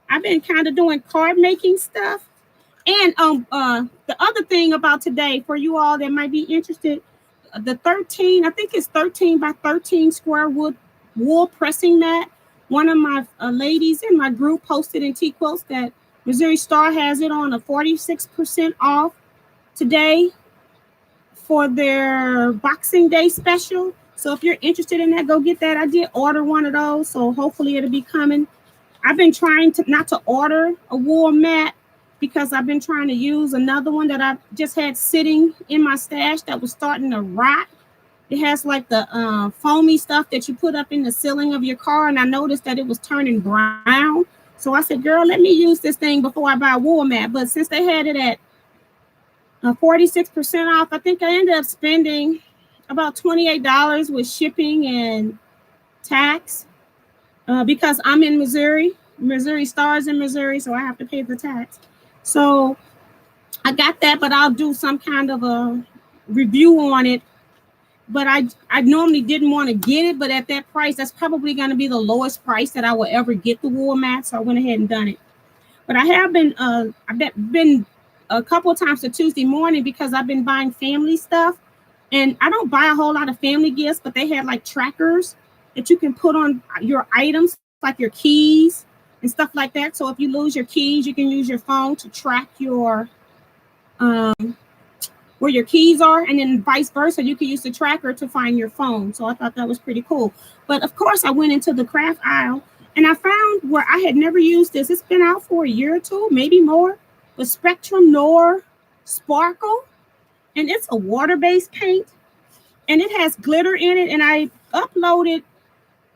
I've been kind of doing card making stuff. And the other thing about today, for you all that might be interested, the 13, I think it's 13 by 13 square wool pressing mat. One of my ladies in my group posted in Teaquilts that Missouri Star has it on a 46% off today for their Boxing Day special. So if you're interested in that, go get that. I did order one of those, so hopefully it'll be coming. I've been trying to not to order a wool mat because I've been trying to use another one that I just had sitting in my stash that was starting to rot. It has like the foamy stuff that you put up in the ceiling of your car, and I noticed that it was turning brown. So I said, girl, let me use this thing before I buy a wool mat. But since they had it at 46% off, I think I ended up spending about $28 with shipping and tax because I'm in Missouri. Missouri Star's in Missouri, so I have to pay the tax. So I got that, but I'll do some kind of a review on it. But I normally didn't want to get it, but at that price, that's probably going to be the lowest price that I will ever get the wool mat. So I went ahead and done it. But I have been I've been a couple of times to Tuesday morning because I've been buying family stuff, and I don't buy a whole lot of family gifts, but they had like trackers that you can put on your items, like your keys and stuff like that. So if you lose your keys, you can use your phone to track your where your keys are, and then vice versa. You can use the tracker to find your phone. So I thought that was pretty cool. But of course, I went into the craft aisle and I found where I had never used this. It's been out for a year or two, maybe more. The Spectrum Noir Sparkle, and it's a water-based paint, and it has glitter in it. And I uploaded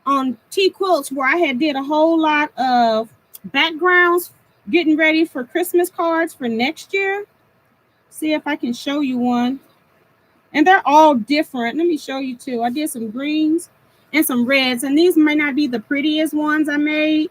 on Teaquilts where I had did a whole lot of backgrounds getting ready for Christmas cards for next year. See if I can show you one. And they're all different. Let me show you two. I did some greens and some reds, and these might not be the prettiest ones I made,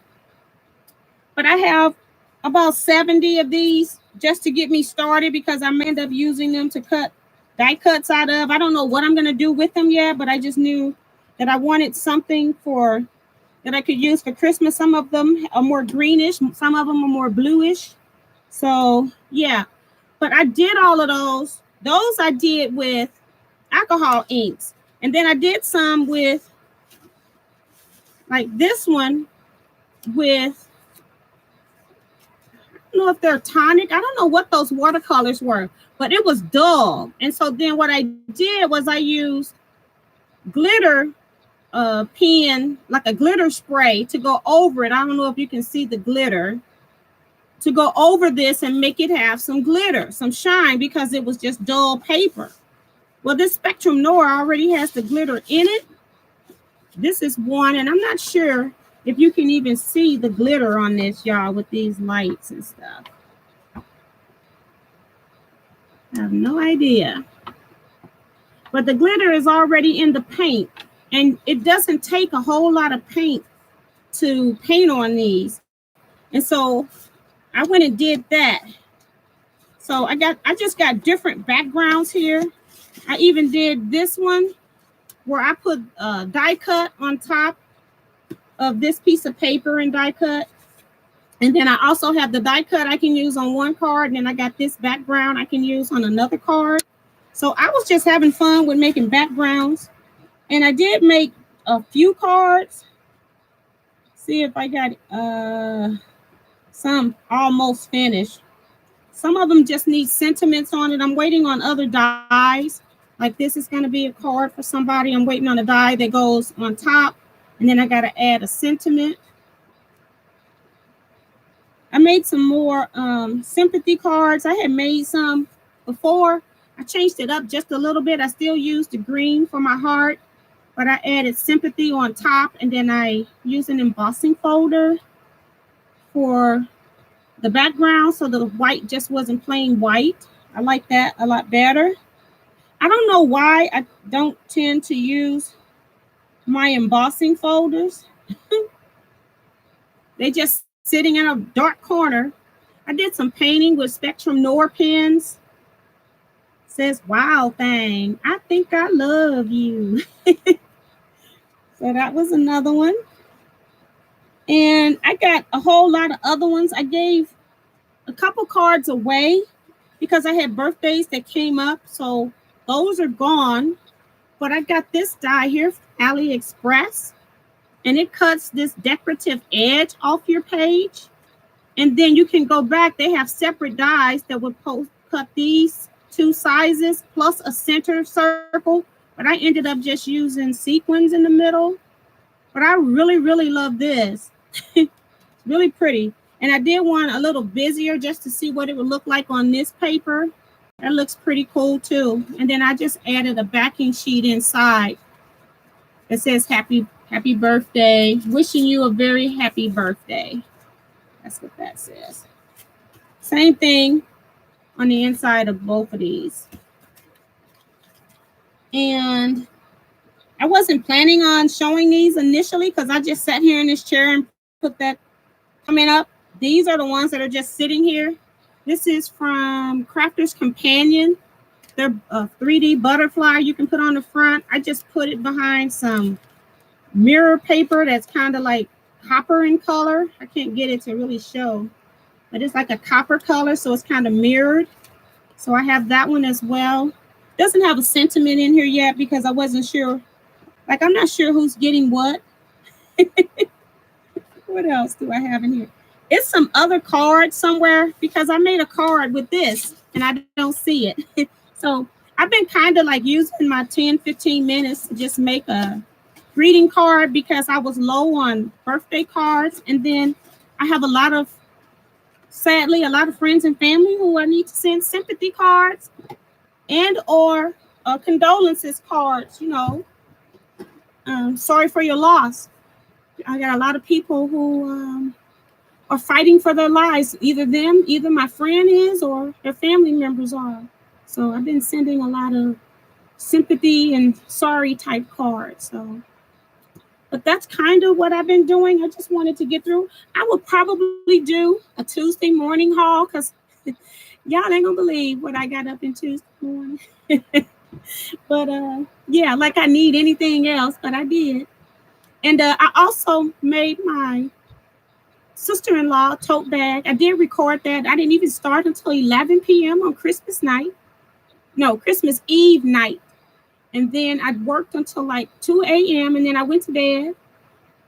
but I have about 70 of these just to get me started because I may end up using them to cut die cuts out of. I don't know what I'm going to do with them yet, but I just knew that I wanted something that I could use for Christmas. Some of them are more greenish, some of them are more bluish. So yeah, but I did all of those. Those I did with alcohol inks, and then I did some with like this one with, I don't know if they're tonic. I don't know what those watercolors were, but it was dull. And so then what I did was I used glitter pen, like a glitter spray, to go over it. I don't know if you can see the glitter, to go over this and make it have some glitter, some shine, because it was just dull paper. Well, this Spectrum Noir already has the glitter in it. This is one, and I'm not sure if you can even see the glitter on this, y'all, with these lights and stuff. I have no idea. But the glitter is already in the paint, and it doesn't take a whole lot of paint to paint on these. And so I went and did that. So I just got different backgrounds here. I even did this one where I put die cut on top of this piece of paper and die cut. And then I also have the die cut I can use on one card. And then I got this background I can use on another card. So I was just having fun with making backgrounds. And I did make a few cards. See if I got some almost finished. Some of them just need sentiments on it. I'm waiting on other dies. Like this is going to be a card for somebody. I'm waiting on a die that goes on top. And then I got to add a sentiment. I made some more sympathy cards. I had made some before. I changed it up just a little bit. I still used the green for my heart, but I added sympathy on top. And then I used an embossing folder for the background so the white just wasn't plain white. I like that a lot better. I don't know why I don't tend to use my embossing folders. They just sitting in a dark corner. I did some painting with Spectrum Noir pens. It says, wow thing, I think I love you. So that was another one. And I got a whole lot of other ones. I gave a couple cards away because I had birthdays that came up. So those are gone. But I got this die here from AliExpress. And it cuts this decorative edge off your page. And then you can go back. They have separate dies that would cut these two sizes plus a center circle. But I ended up just using sequins in the middle. But I really, really love this. It's really pretty. And I did one a little busier just to see what it would look like on this paper. That looks pretty cool too. And then I just added a backing sheet inside. It says happy birthday. Wishing you a very happy birthday. That's what that says. Same thing on the inside of both of these. And I wasn't planning on showing these initially because I just sat here in this chair and put that coming up. These are the ones that are just sitting here. This is from Crafter's Companion. They're a 3D butterfly you can put on the front. I just put it behind some mirror paper that's kind of like copper in color. I can't get it to really show, but it's like a copper color, so it's kind of mirrored. So I have that one as well. Doesn't have a sentiment in here yet because I wasn't sure. Like, I'm not sure who's getting what. What else do I have in here? It's some other card somewhere because I made a card with this and I don't see it. So I've been kind of like using my 10-15 minutes to just make a greeting card because I was low on birthday cards. And then I have sadly, a lot of friends and family who I need to send sympathy cards and or condolences cards, sorry for your loss. I got a lot of people who are fighting for their lives. Either my friend is or their family members are. So I've been sending a lot of sympathy and sorry type cards. But that's kind of what I've been doing. I just wanted to get through. I will probably do a Tuesday morning haul because y'all ain't gonna believe what I got up in Tuesday morning. But yeah, like I need anything else, but I did. And I also made my sister-in-law tote bag. I did record that. I didn't even start until 11 p.m. on Christmas Eve night. And then I worked until like 2 a.m. and then I went to bed.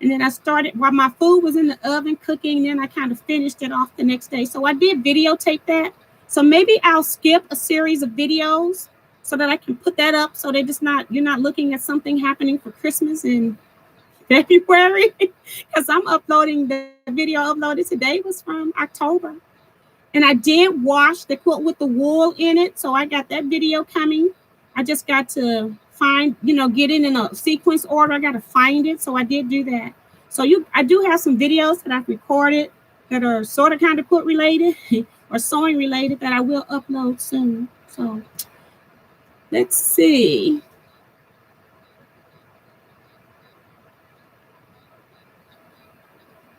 And then I started while my food was in the oven cooking. And then I kind of finished it off the next day. So I did videotape that. So maybe I'll skip a series of videos so that I can put that up so that you're not looking at something happening for Christmas in February. Because I'm uploading the video uploaded today was from October. And I did wash the quilt with the wool in it. So I got that video coming. I just got to get it in a sequence order. I got to find it. So I did do that. So I do have some videos that I've recorded that are sort of kind of quilt related or sewing related that I will upload soon. So let's see.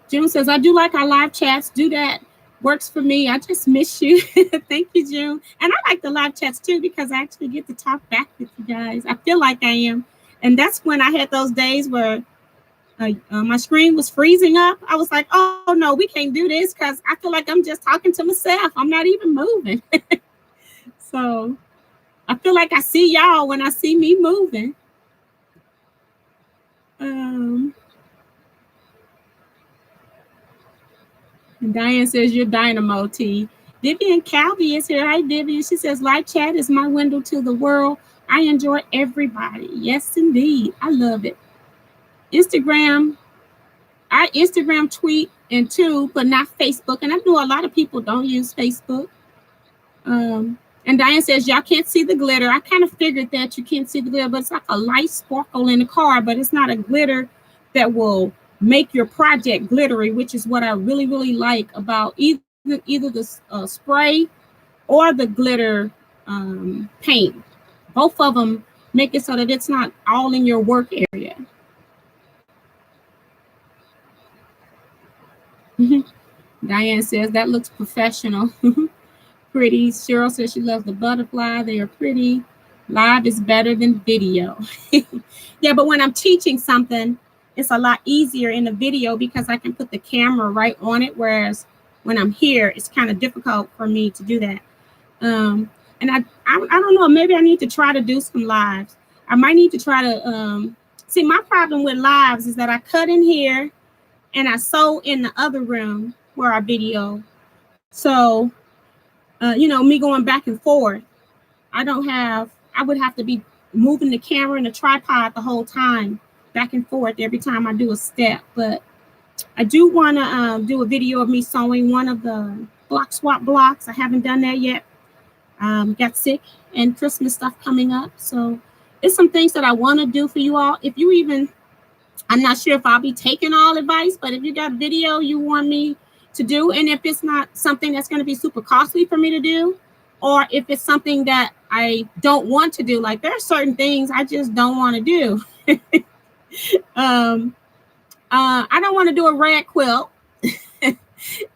June says, I do like our live chats. Do that. Works for me. I just miss you. Thank you, June. And I like the live chats too because I actually get to talk back with you guys. I feel like I am. And that's when I had those days where my screen was freezing up. I was like, oh no, we can't do this because I feel like I'm just talking to myself. I'm not even moving. So I feel like I see y'all when I see me moving. And Diane says, you're dynamo, T. Vivian Calvi is here. Hi, Vivian. She says, live chat is my window to the world. I enjoy everybody. Yes, indeed. I love it. I Instagram tweet and too, but not Facebook. And I know a lot of people don't use Facebook. And Diane says, y'all can't see the glitter. I kind of figured that you can't see the glitter, but it's like a light sparkle in the car, but it's not a glitter that will make your project glittery, which is what I really, really like about either the spray or the glitter paint. Both of them make it so that it's not all in your work area. Diane says, that looks professional. Pretty. Cheryl says she loves the butterfly. They are pretty. Live is better than video. Yeah, but when I'm teaching something, it's a lot easier in the video because I can put the camera right on it, whereas when I'm here, it's kind of difficult for me to do that. And I don't know, maybe I need to try to do some lives. I might need to try to see. My problem with lives is that I cut in here and I sew in the other room where I video. So me going back and forth, I would have to be moving the camera and the tripod the whole time, back and forth every time I do a step. But I do want to do a video of me sewing one of the block swap blocks. I haven't done that yet. Got sick and Christmas stuff coming up. So it's some things that I want to do for you all. If you even, I'm not sure if I'll be taking all advice, but if you got a video you want me to do, and if it's not something that's going to be super costly for me to do, or if it's something that I don't want to do, like there are certain things I just don't want to do. I don't want to do a rag quilt.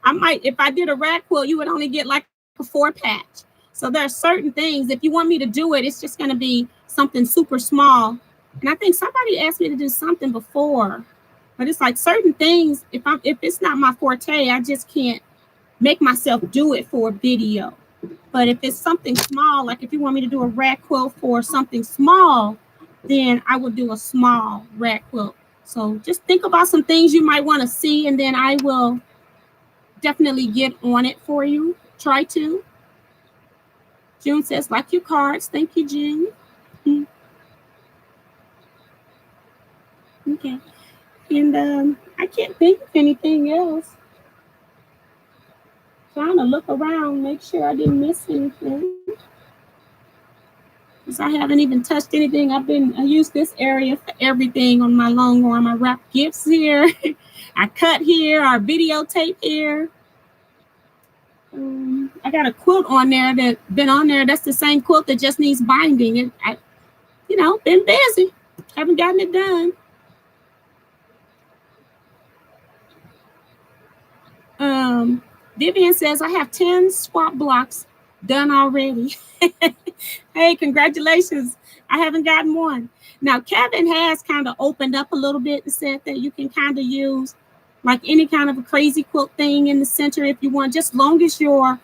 I might, if I did a rag quilt, you would only get like a 4-patch. So there are certain things, if you want me to do it, it's just going to be something super small. And I think somebody asked me to do something before, but it's like certain things, if it's not my forte, I just can't make myself do it for a video. But if it's something small, like if you want me to do a rag quilt for something small, then I will do a small rag quilt. So just think about some things you might want to see, and then I will definitely get on it for you. Try to. June says, like your cards. Thank you, June. Okay. And I can't think of anything else. Trying to look around, make sure I didn't miss anything. Because I haven't even touched anything. I used this area for everything on my long arm. I wrap gifts here. I cut here. I videotape here. I got a quilt on there that been on there. That's the same quilt that just needs binding. Been busy. Haven't gotten it done. Vivian says, I have 10 swap blocks done already. Hey, congratulations. I haven't gotten one. Now, Kevin has kind of opened up a little bit and said that you can kind of use like any kind of a crazy quilt thing in the center if you want, just long as your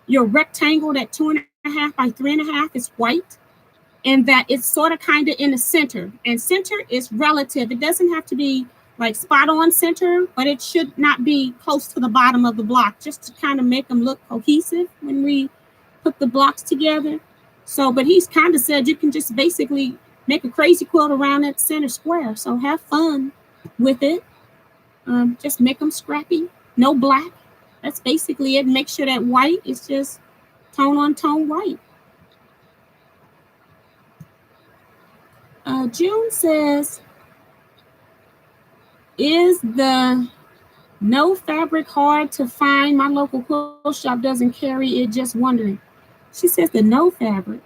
rectangle, that 2.5 by 3.5 is white, and that it's sort of kind of in the center. And center is relative. It doesn't have to be like spot on center, but it should not be close to the bottom of the block, just to kind of make them look cohesive when we put the blocks together. So, but he's kind of said you can just basically make a crazy quilt around that center square. So have fun with it. Just make them scrappy, no black. That's basically it. Make sure that white is just tone on tone white. June says, is the no fabric hard to find? My local quilt shop doesn't carry it, just wondering. She says the no fabric.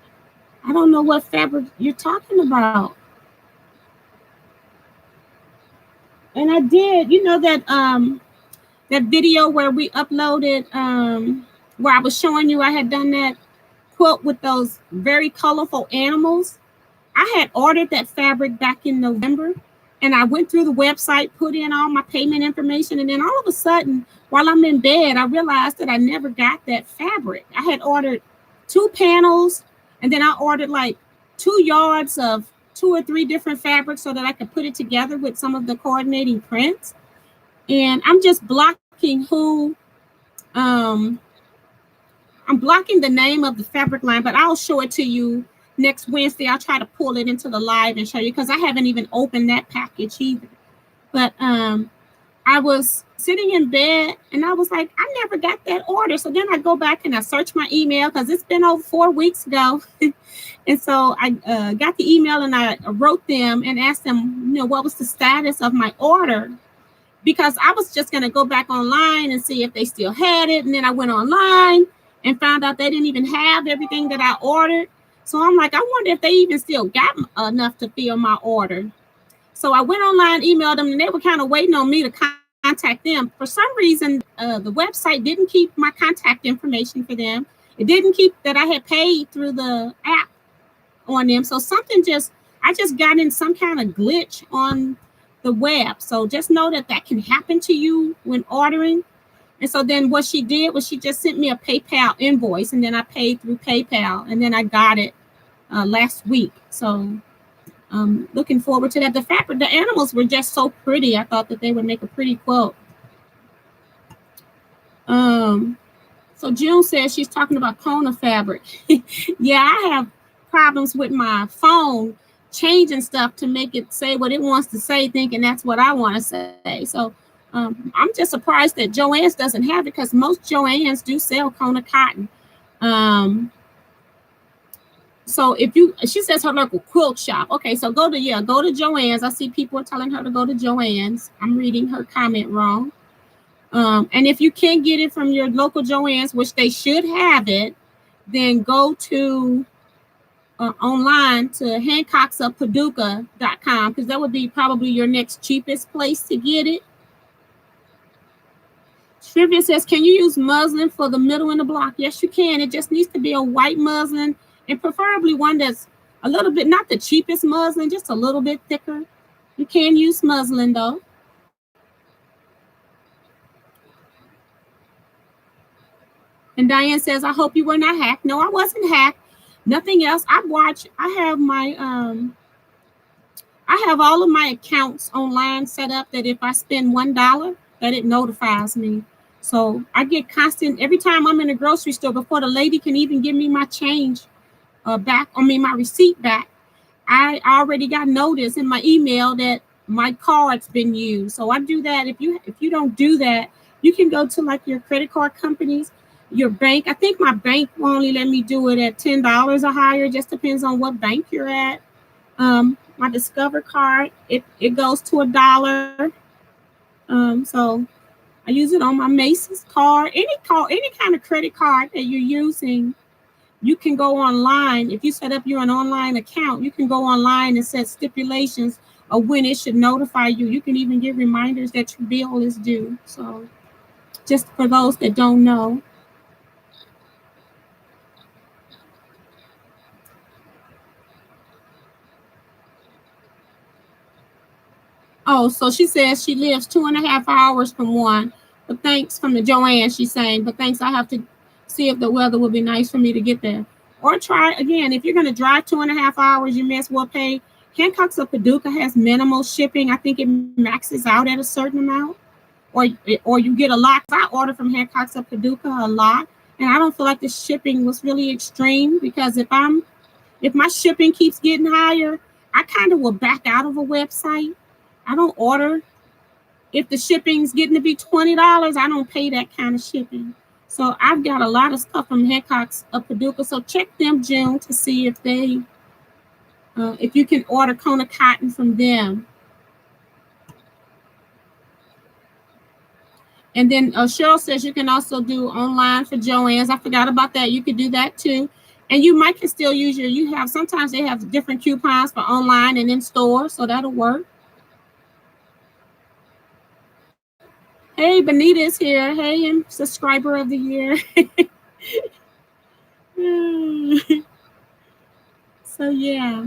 I don't know what fabric you're talking about. And I did, that video where we uploaded, where I was showing you I had done that quilt with those very colorful animals. I had ordered that fabric back in November, And I went through the website, put in all my payment information, and then all of a sudden, while I'm in bed, I realized that I never got that fabric. I had ordered 2 panels, and then I ordered like 2 yards of 2 or 3 different fabrics so that I could put it together with some of the coordinating prints. And I'm just blocking I'm blocking the name of the fabric line, but I'll show it to you next Wednesday. I'll try to pull it into the live and show you, because I haven't even opened that package either. But I was sitting in bed and I was like, I never got that order. So then I go back and I search my email, because it's been over 4 weeks ago. And so I got the email and I wrote them and asked them, what was the status of my order? Because I was just going to go back online and see if they still had it. And then I went online and found out they didn't even have everything that I ordered. So I'm like, I wonder if they even still got enough to fill my order. So I went online, emailed them, and they were kind of waiting on me to contact them. For some reason, the website didn't keep my contact information for them. It didn't keep that I had paid through the app on them. So I just got in some kind of glitch on the web. So just know that can happen to you when ordering. And so then what she did was she just sent me a PayPal invoice, and then I paid through PayPal, and then I got it last week. So looking forward to that. The animals were just so pretty. I thought that they would make a pretty quilt. So June says she's talking about Kona fabric. Yeah, I have problems with my phone changing stuff to make it say what it wants to say, thinking that's what I want to say. So I'm just surprised that Joann's doesn't have it, because most Joann's do sell Kona cotton. So she says her local quilt shop. Okay, so go to Joann's. I see people are telling her to go to Joann's. I'm reading her comment wrong. And if you can't get it from your local Joann's, which they should have it, then go to online to hancocksofpaducah.com, because that would be probably your next cheapest place to get it. Trivia says, can you use muslin for the middle in the block? Yes, you can. It just needs to be a white muslin, and preferably one that's a little bit, not the cheapest muslin, just a little bit thicker. You can use muslin though. And Diane says, I hope you were not hacked. No, I wasn't hacked. Nothing else. I have all of my accounts online set up that if I spend $1, that it notifies me. So I get constant, every time I'm in a grocery store, before the lady can even give me my change my receipt back, I already got notice in my email that my card's been used. So I do that. If you don't do that, you can go to like your credit card companies, your bank. I think my bank will only let me do it at $10 or higher. Just depends on what bank you're at. My Discover card, it goes to $1. So I use it on my Macy's card, any kind of credit card that you're using. You can go online. If you set up an online account, you can go online and set stipulations of when it should notify you. You can even get reminders that your bill is due. So just for those that don't know. Oh, so she says she lives 2.5 hours from one. But thanks, from the Joanne, she's saying, but thanks, I have to see if the weather will be nice for me to get there. Or try, again, if you're going to drive 2.5 hours, you may as well pay. Hancock's of Paducah has minimal shipping. I think it maxes out at a certain amount. Or you get a lot. I order from Hancock's of Paducah a lot. And I don't feel like the shipping was really extreme, because if my shipping keeps getting higher, I kind of will back out of a website. I don't order. If the shipping's getting to be $20, I don't pay that kind of shipping. So I've got a lot of stuff from Hancock's of Paducah. So check them, June, to see if if you can order Kona cotton from them. And then Cheryl says you can also do online for Joann's. I forgot about that. You could do that too. And you might can still use sometimes they have different coupons for online and in store. So that'll work. Hey, Benita is here. Hey, and subscriber of the year. So yeah.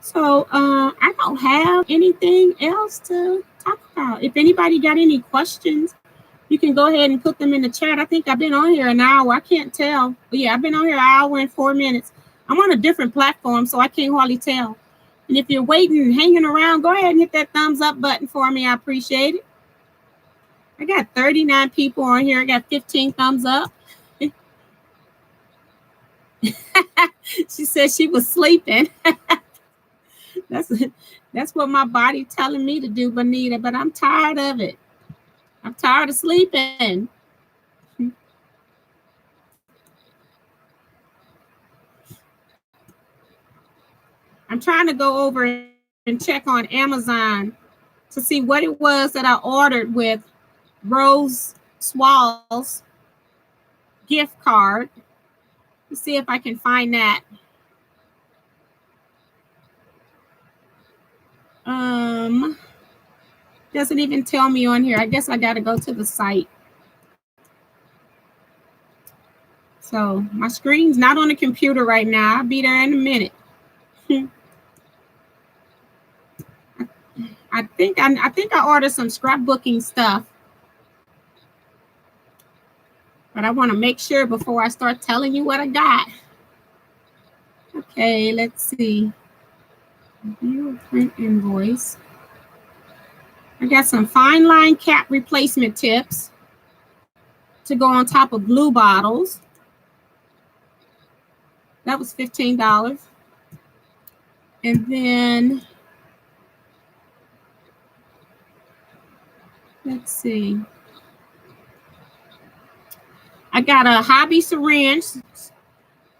So I don't have anything else to talk about. If anybody got any questions, you can go ahead and put them in the chat. I think I've been on here an hour. I can't tell. But yeah, I've been on here an hour and 4 minutes. I'm on a different platform, so I can't hardly tell. And if you're waiting and hanging around, go ahead and hit that thumbs up button for me. I appreciate it. I got 39 people on here. I got 15 thumbs up. She said she was sleeping. That's what my body telling me to do, Bonita, but I'm tired of it. I'm tired of sleeping. I'm trying to go over and check on Amazon to see what it was that I ordered with Rose Swall's gift card. Let's see if I can find that. Doesn't even tell me on here. I guess I got to go to the site. So my screen's not on the computer right now. I'll be there in a minute. I think I ordered some scrapbooking stuff, but I want to make sure before I start telling you what I got. Okay, let's see. View print invoice. I got some fine line cap replacement tips to go on top of glue bottles. That was $15. And then let's see. I got a hobby syringe,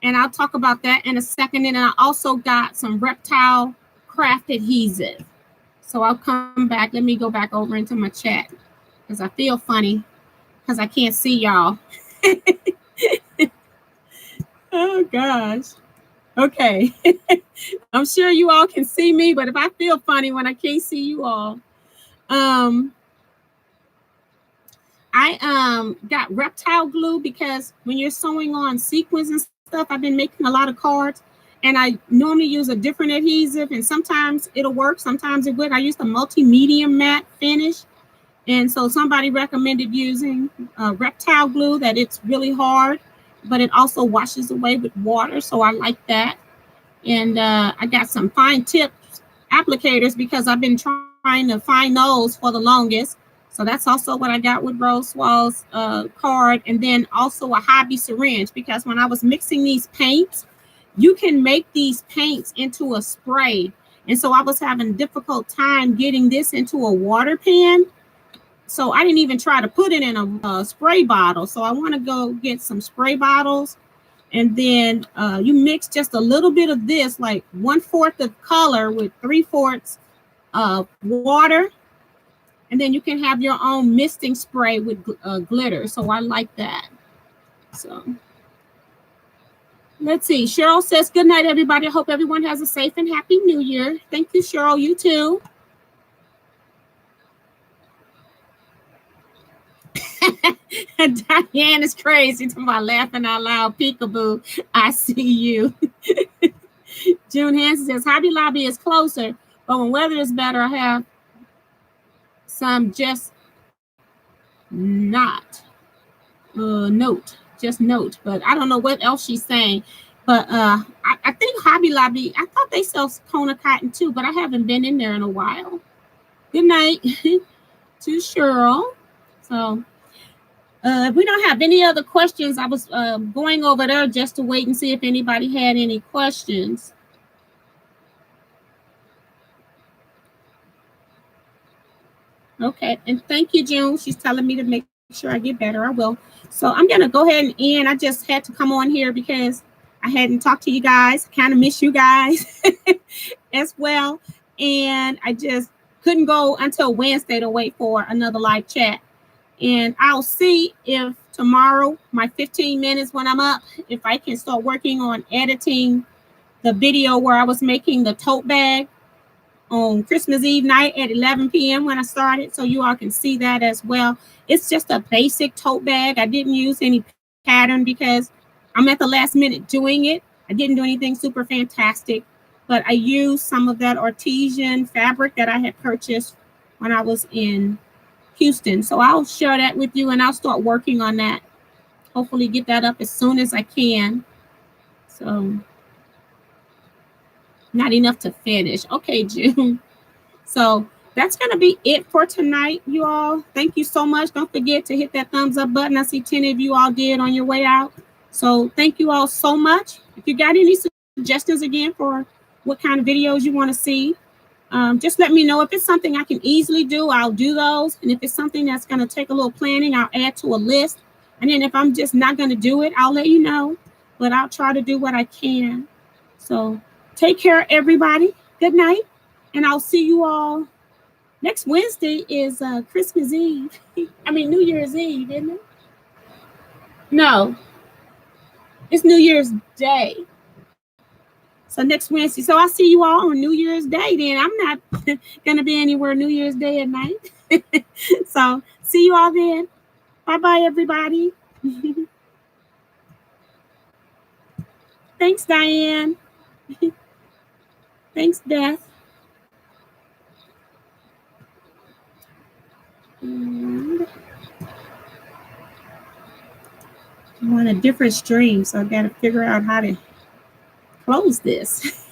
and I'll talk about that in a second. And I also got some reptile craft adhesive. So I'll come back. Let me go back over into my chat because I feel funny because I can't see y'all. Oh, gosh. Okay. I'm sure you all can see me, but if I feel funny when I can't see you all. I got reptile glue because when you're sewing on sequins and stuff, I've been making a lot of cards, and I normally use a different adhesive, and sometimes it'll work, sometimes it would. I used a multi-medium matte finish, and so somebody recommended using reptile glue, that it's really hard, but it also washes away with water, so I like that. And I got some fine tip applicators because I've been trying to find those for the longest. So that's also what I got with Rose Swall's card. And then also a hobby syringe, because when I was mixing these paints, you can make these paints into a spray. And so I was having a difficult time getting this into a water pan. So I didn't even try to put it in a spray bottle. So I want to go get some spray bottles. And then you mix just a little bit of this, like 1/4 of color with 3/4 of water. And then you can have your own misting spray with glitter. So I like that. So let's see. Cheryl says, good night, everybody. I hope everyone has a safe and happy new year. Thank you, Cheryl. You too. Diane is crazy to my laughing out loud. Peekaboo. I see you. June Hansen says, Hobby Lobby is closer, but when weather is better, I have some just not note, but I don't know what else she's saying. But I think Hobby Lobby, I thought they sell Kona cotton too, but I haven't been in there in a while. Good night to Cheryl. So if we don't have any other questions, I was going over there just to wait and see if anybody had any questions. Okay, and thank you, June. She's telling me to make sure I get better. I will. So I'm going to go ahead and end. I just had to come on here because I hadn't talked to you guys. Kind of miss you guys as well. And I just couldn't go until Wednesday to wait for another live chat. And I'll see if tomorrow, my 15 minutes when I'm up, if I can start working on editing the video where I was making the tote bag on Christmas Eve night at 11 p.m. when I started, so you all can see that as well. It's just a basic tote bag. I didn't use any pattern because I'm at the last minute doing it. I didn't do anything super fantastic. but I used some of that artesian fabric that I had purchased when I was in Houston. So I'll share that with you, and I'll start working on that. Hopefully get that up as soon as I can. So not enough to finish. Okay, June. So that's going to be it for tonight, you all. Thank you so much. Don't forget to hit that thumbs up button. I see 10 of you all did on your way out. So thank you all so much. If you got any suggestions again for what kind of videos you want to see, just let me know. If it's something I can easily do, I'll do those. And if it's something that's going to take a little planning, I'll add to a list. And then if I'm just not going to do it, I'll let you know. But I'll try to do what I can. So take care, everybody. Good night. And I'll see you all. Next Wednesday is Christmas Eve. I mean, New Year's Eve, isn't it? No, it's New Year's Day. So next Wednesday. So I'll see you all on New Year's Day then. I'm not going to be anywhere New Year's Day at night. So see you all then. Bye-bye, everybody. Thanks, Diane. Thanks, Beth. And I'm on a different stream, so I've got to figure out how to close this.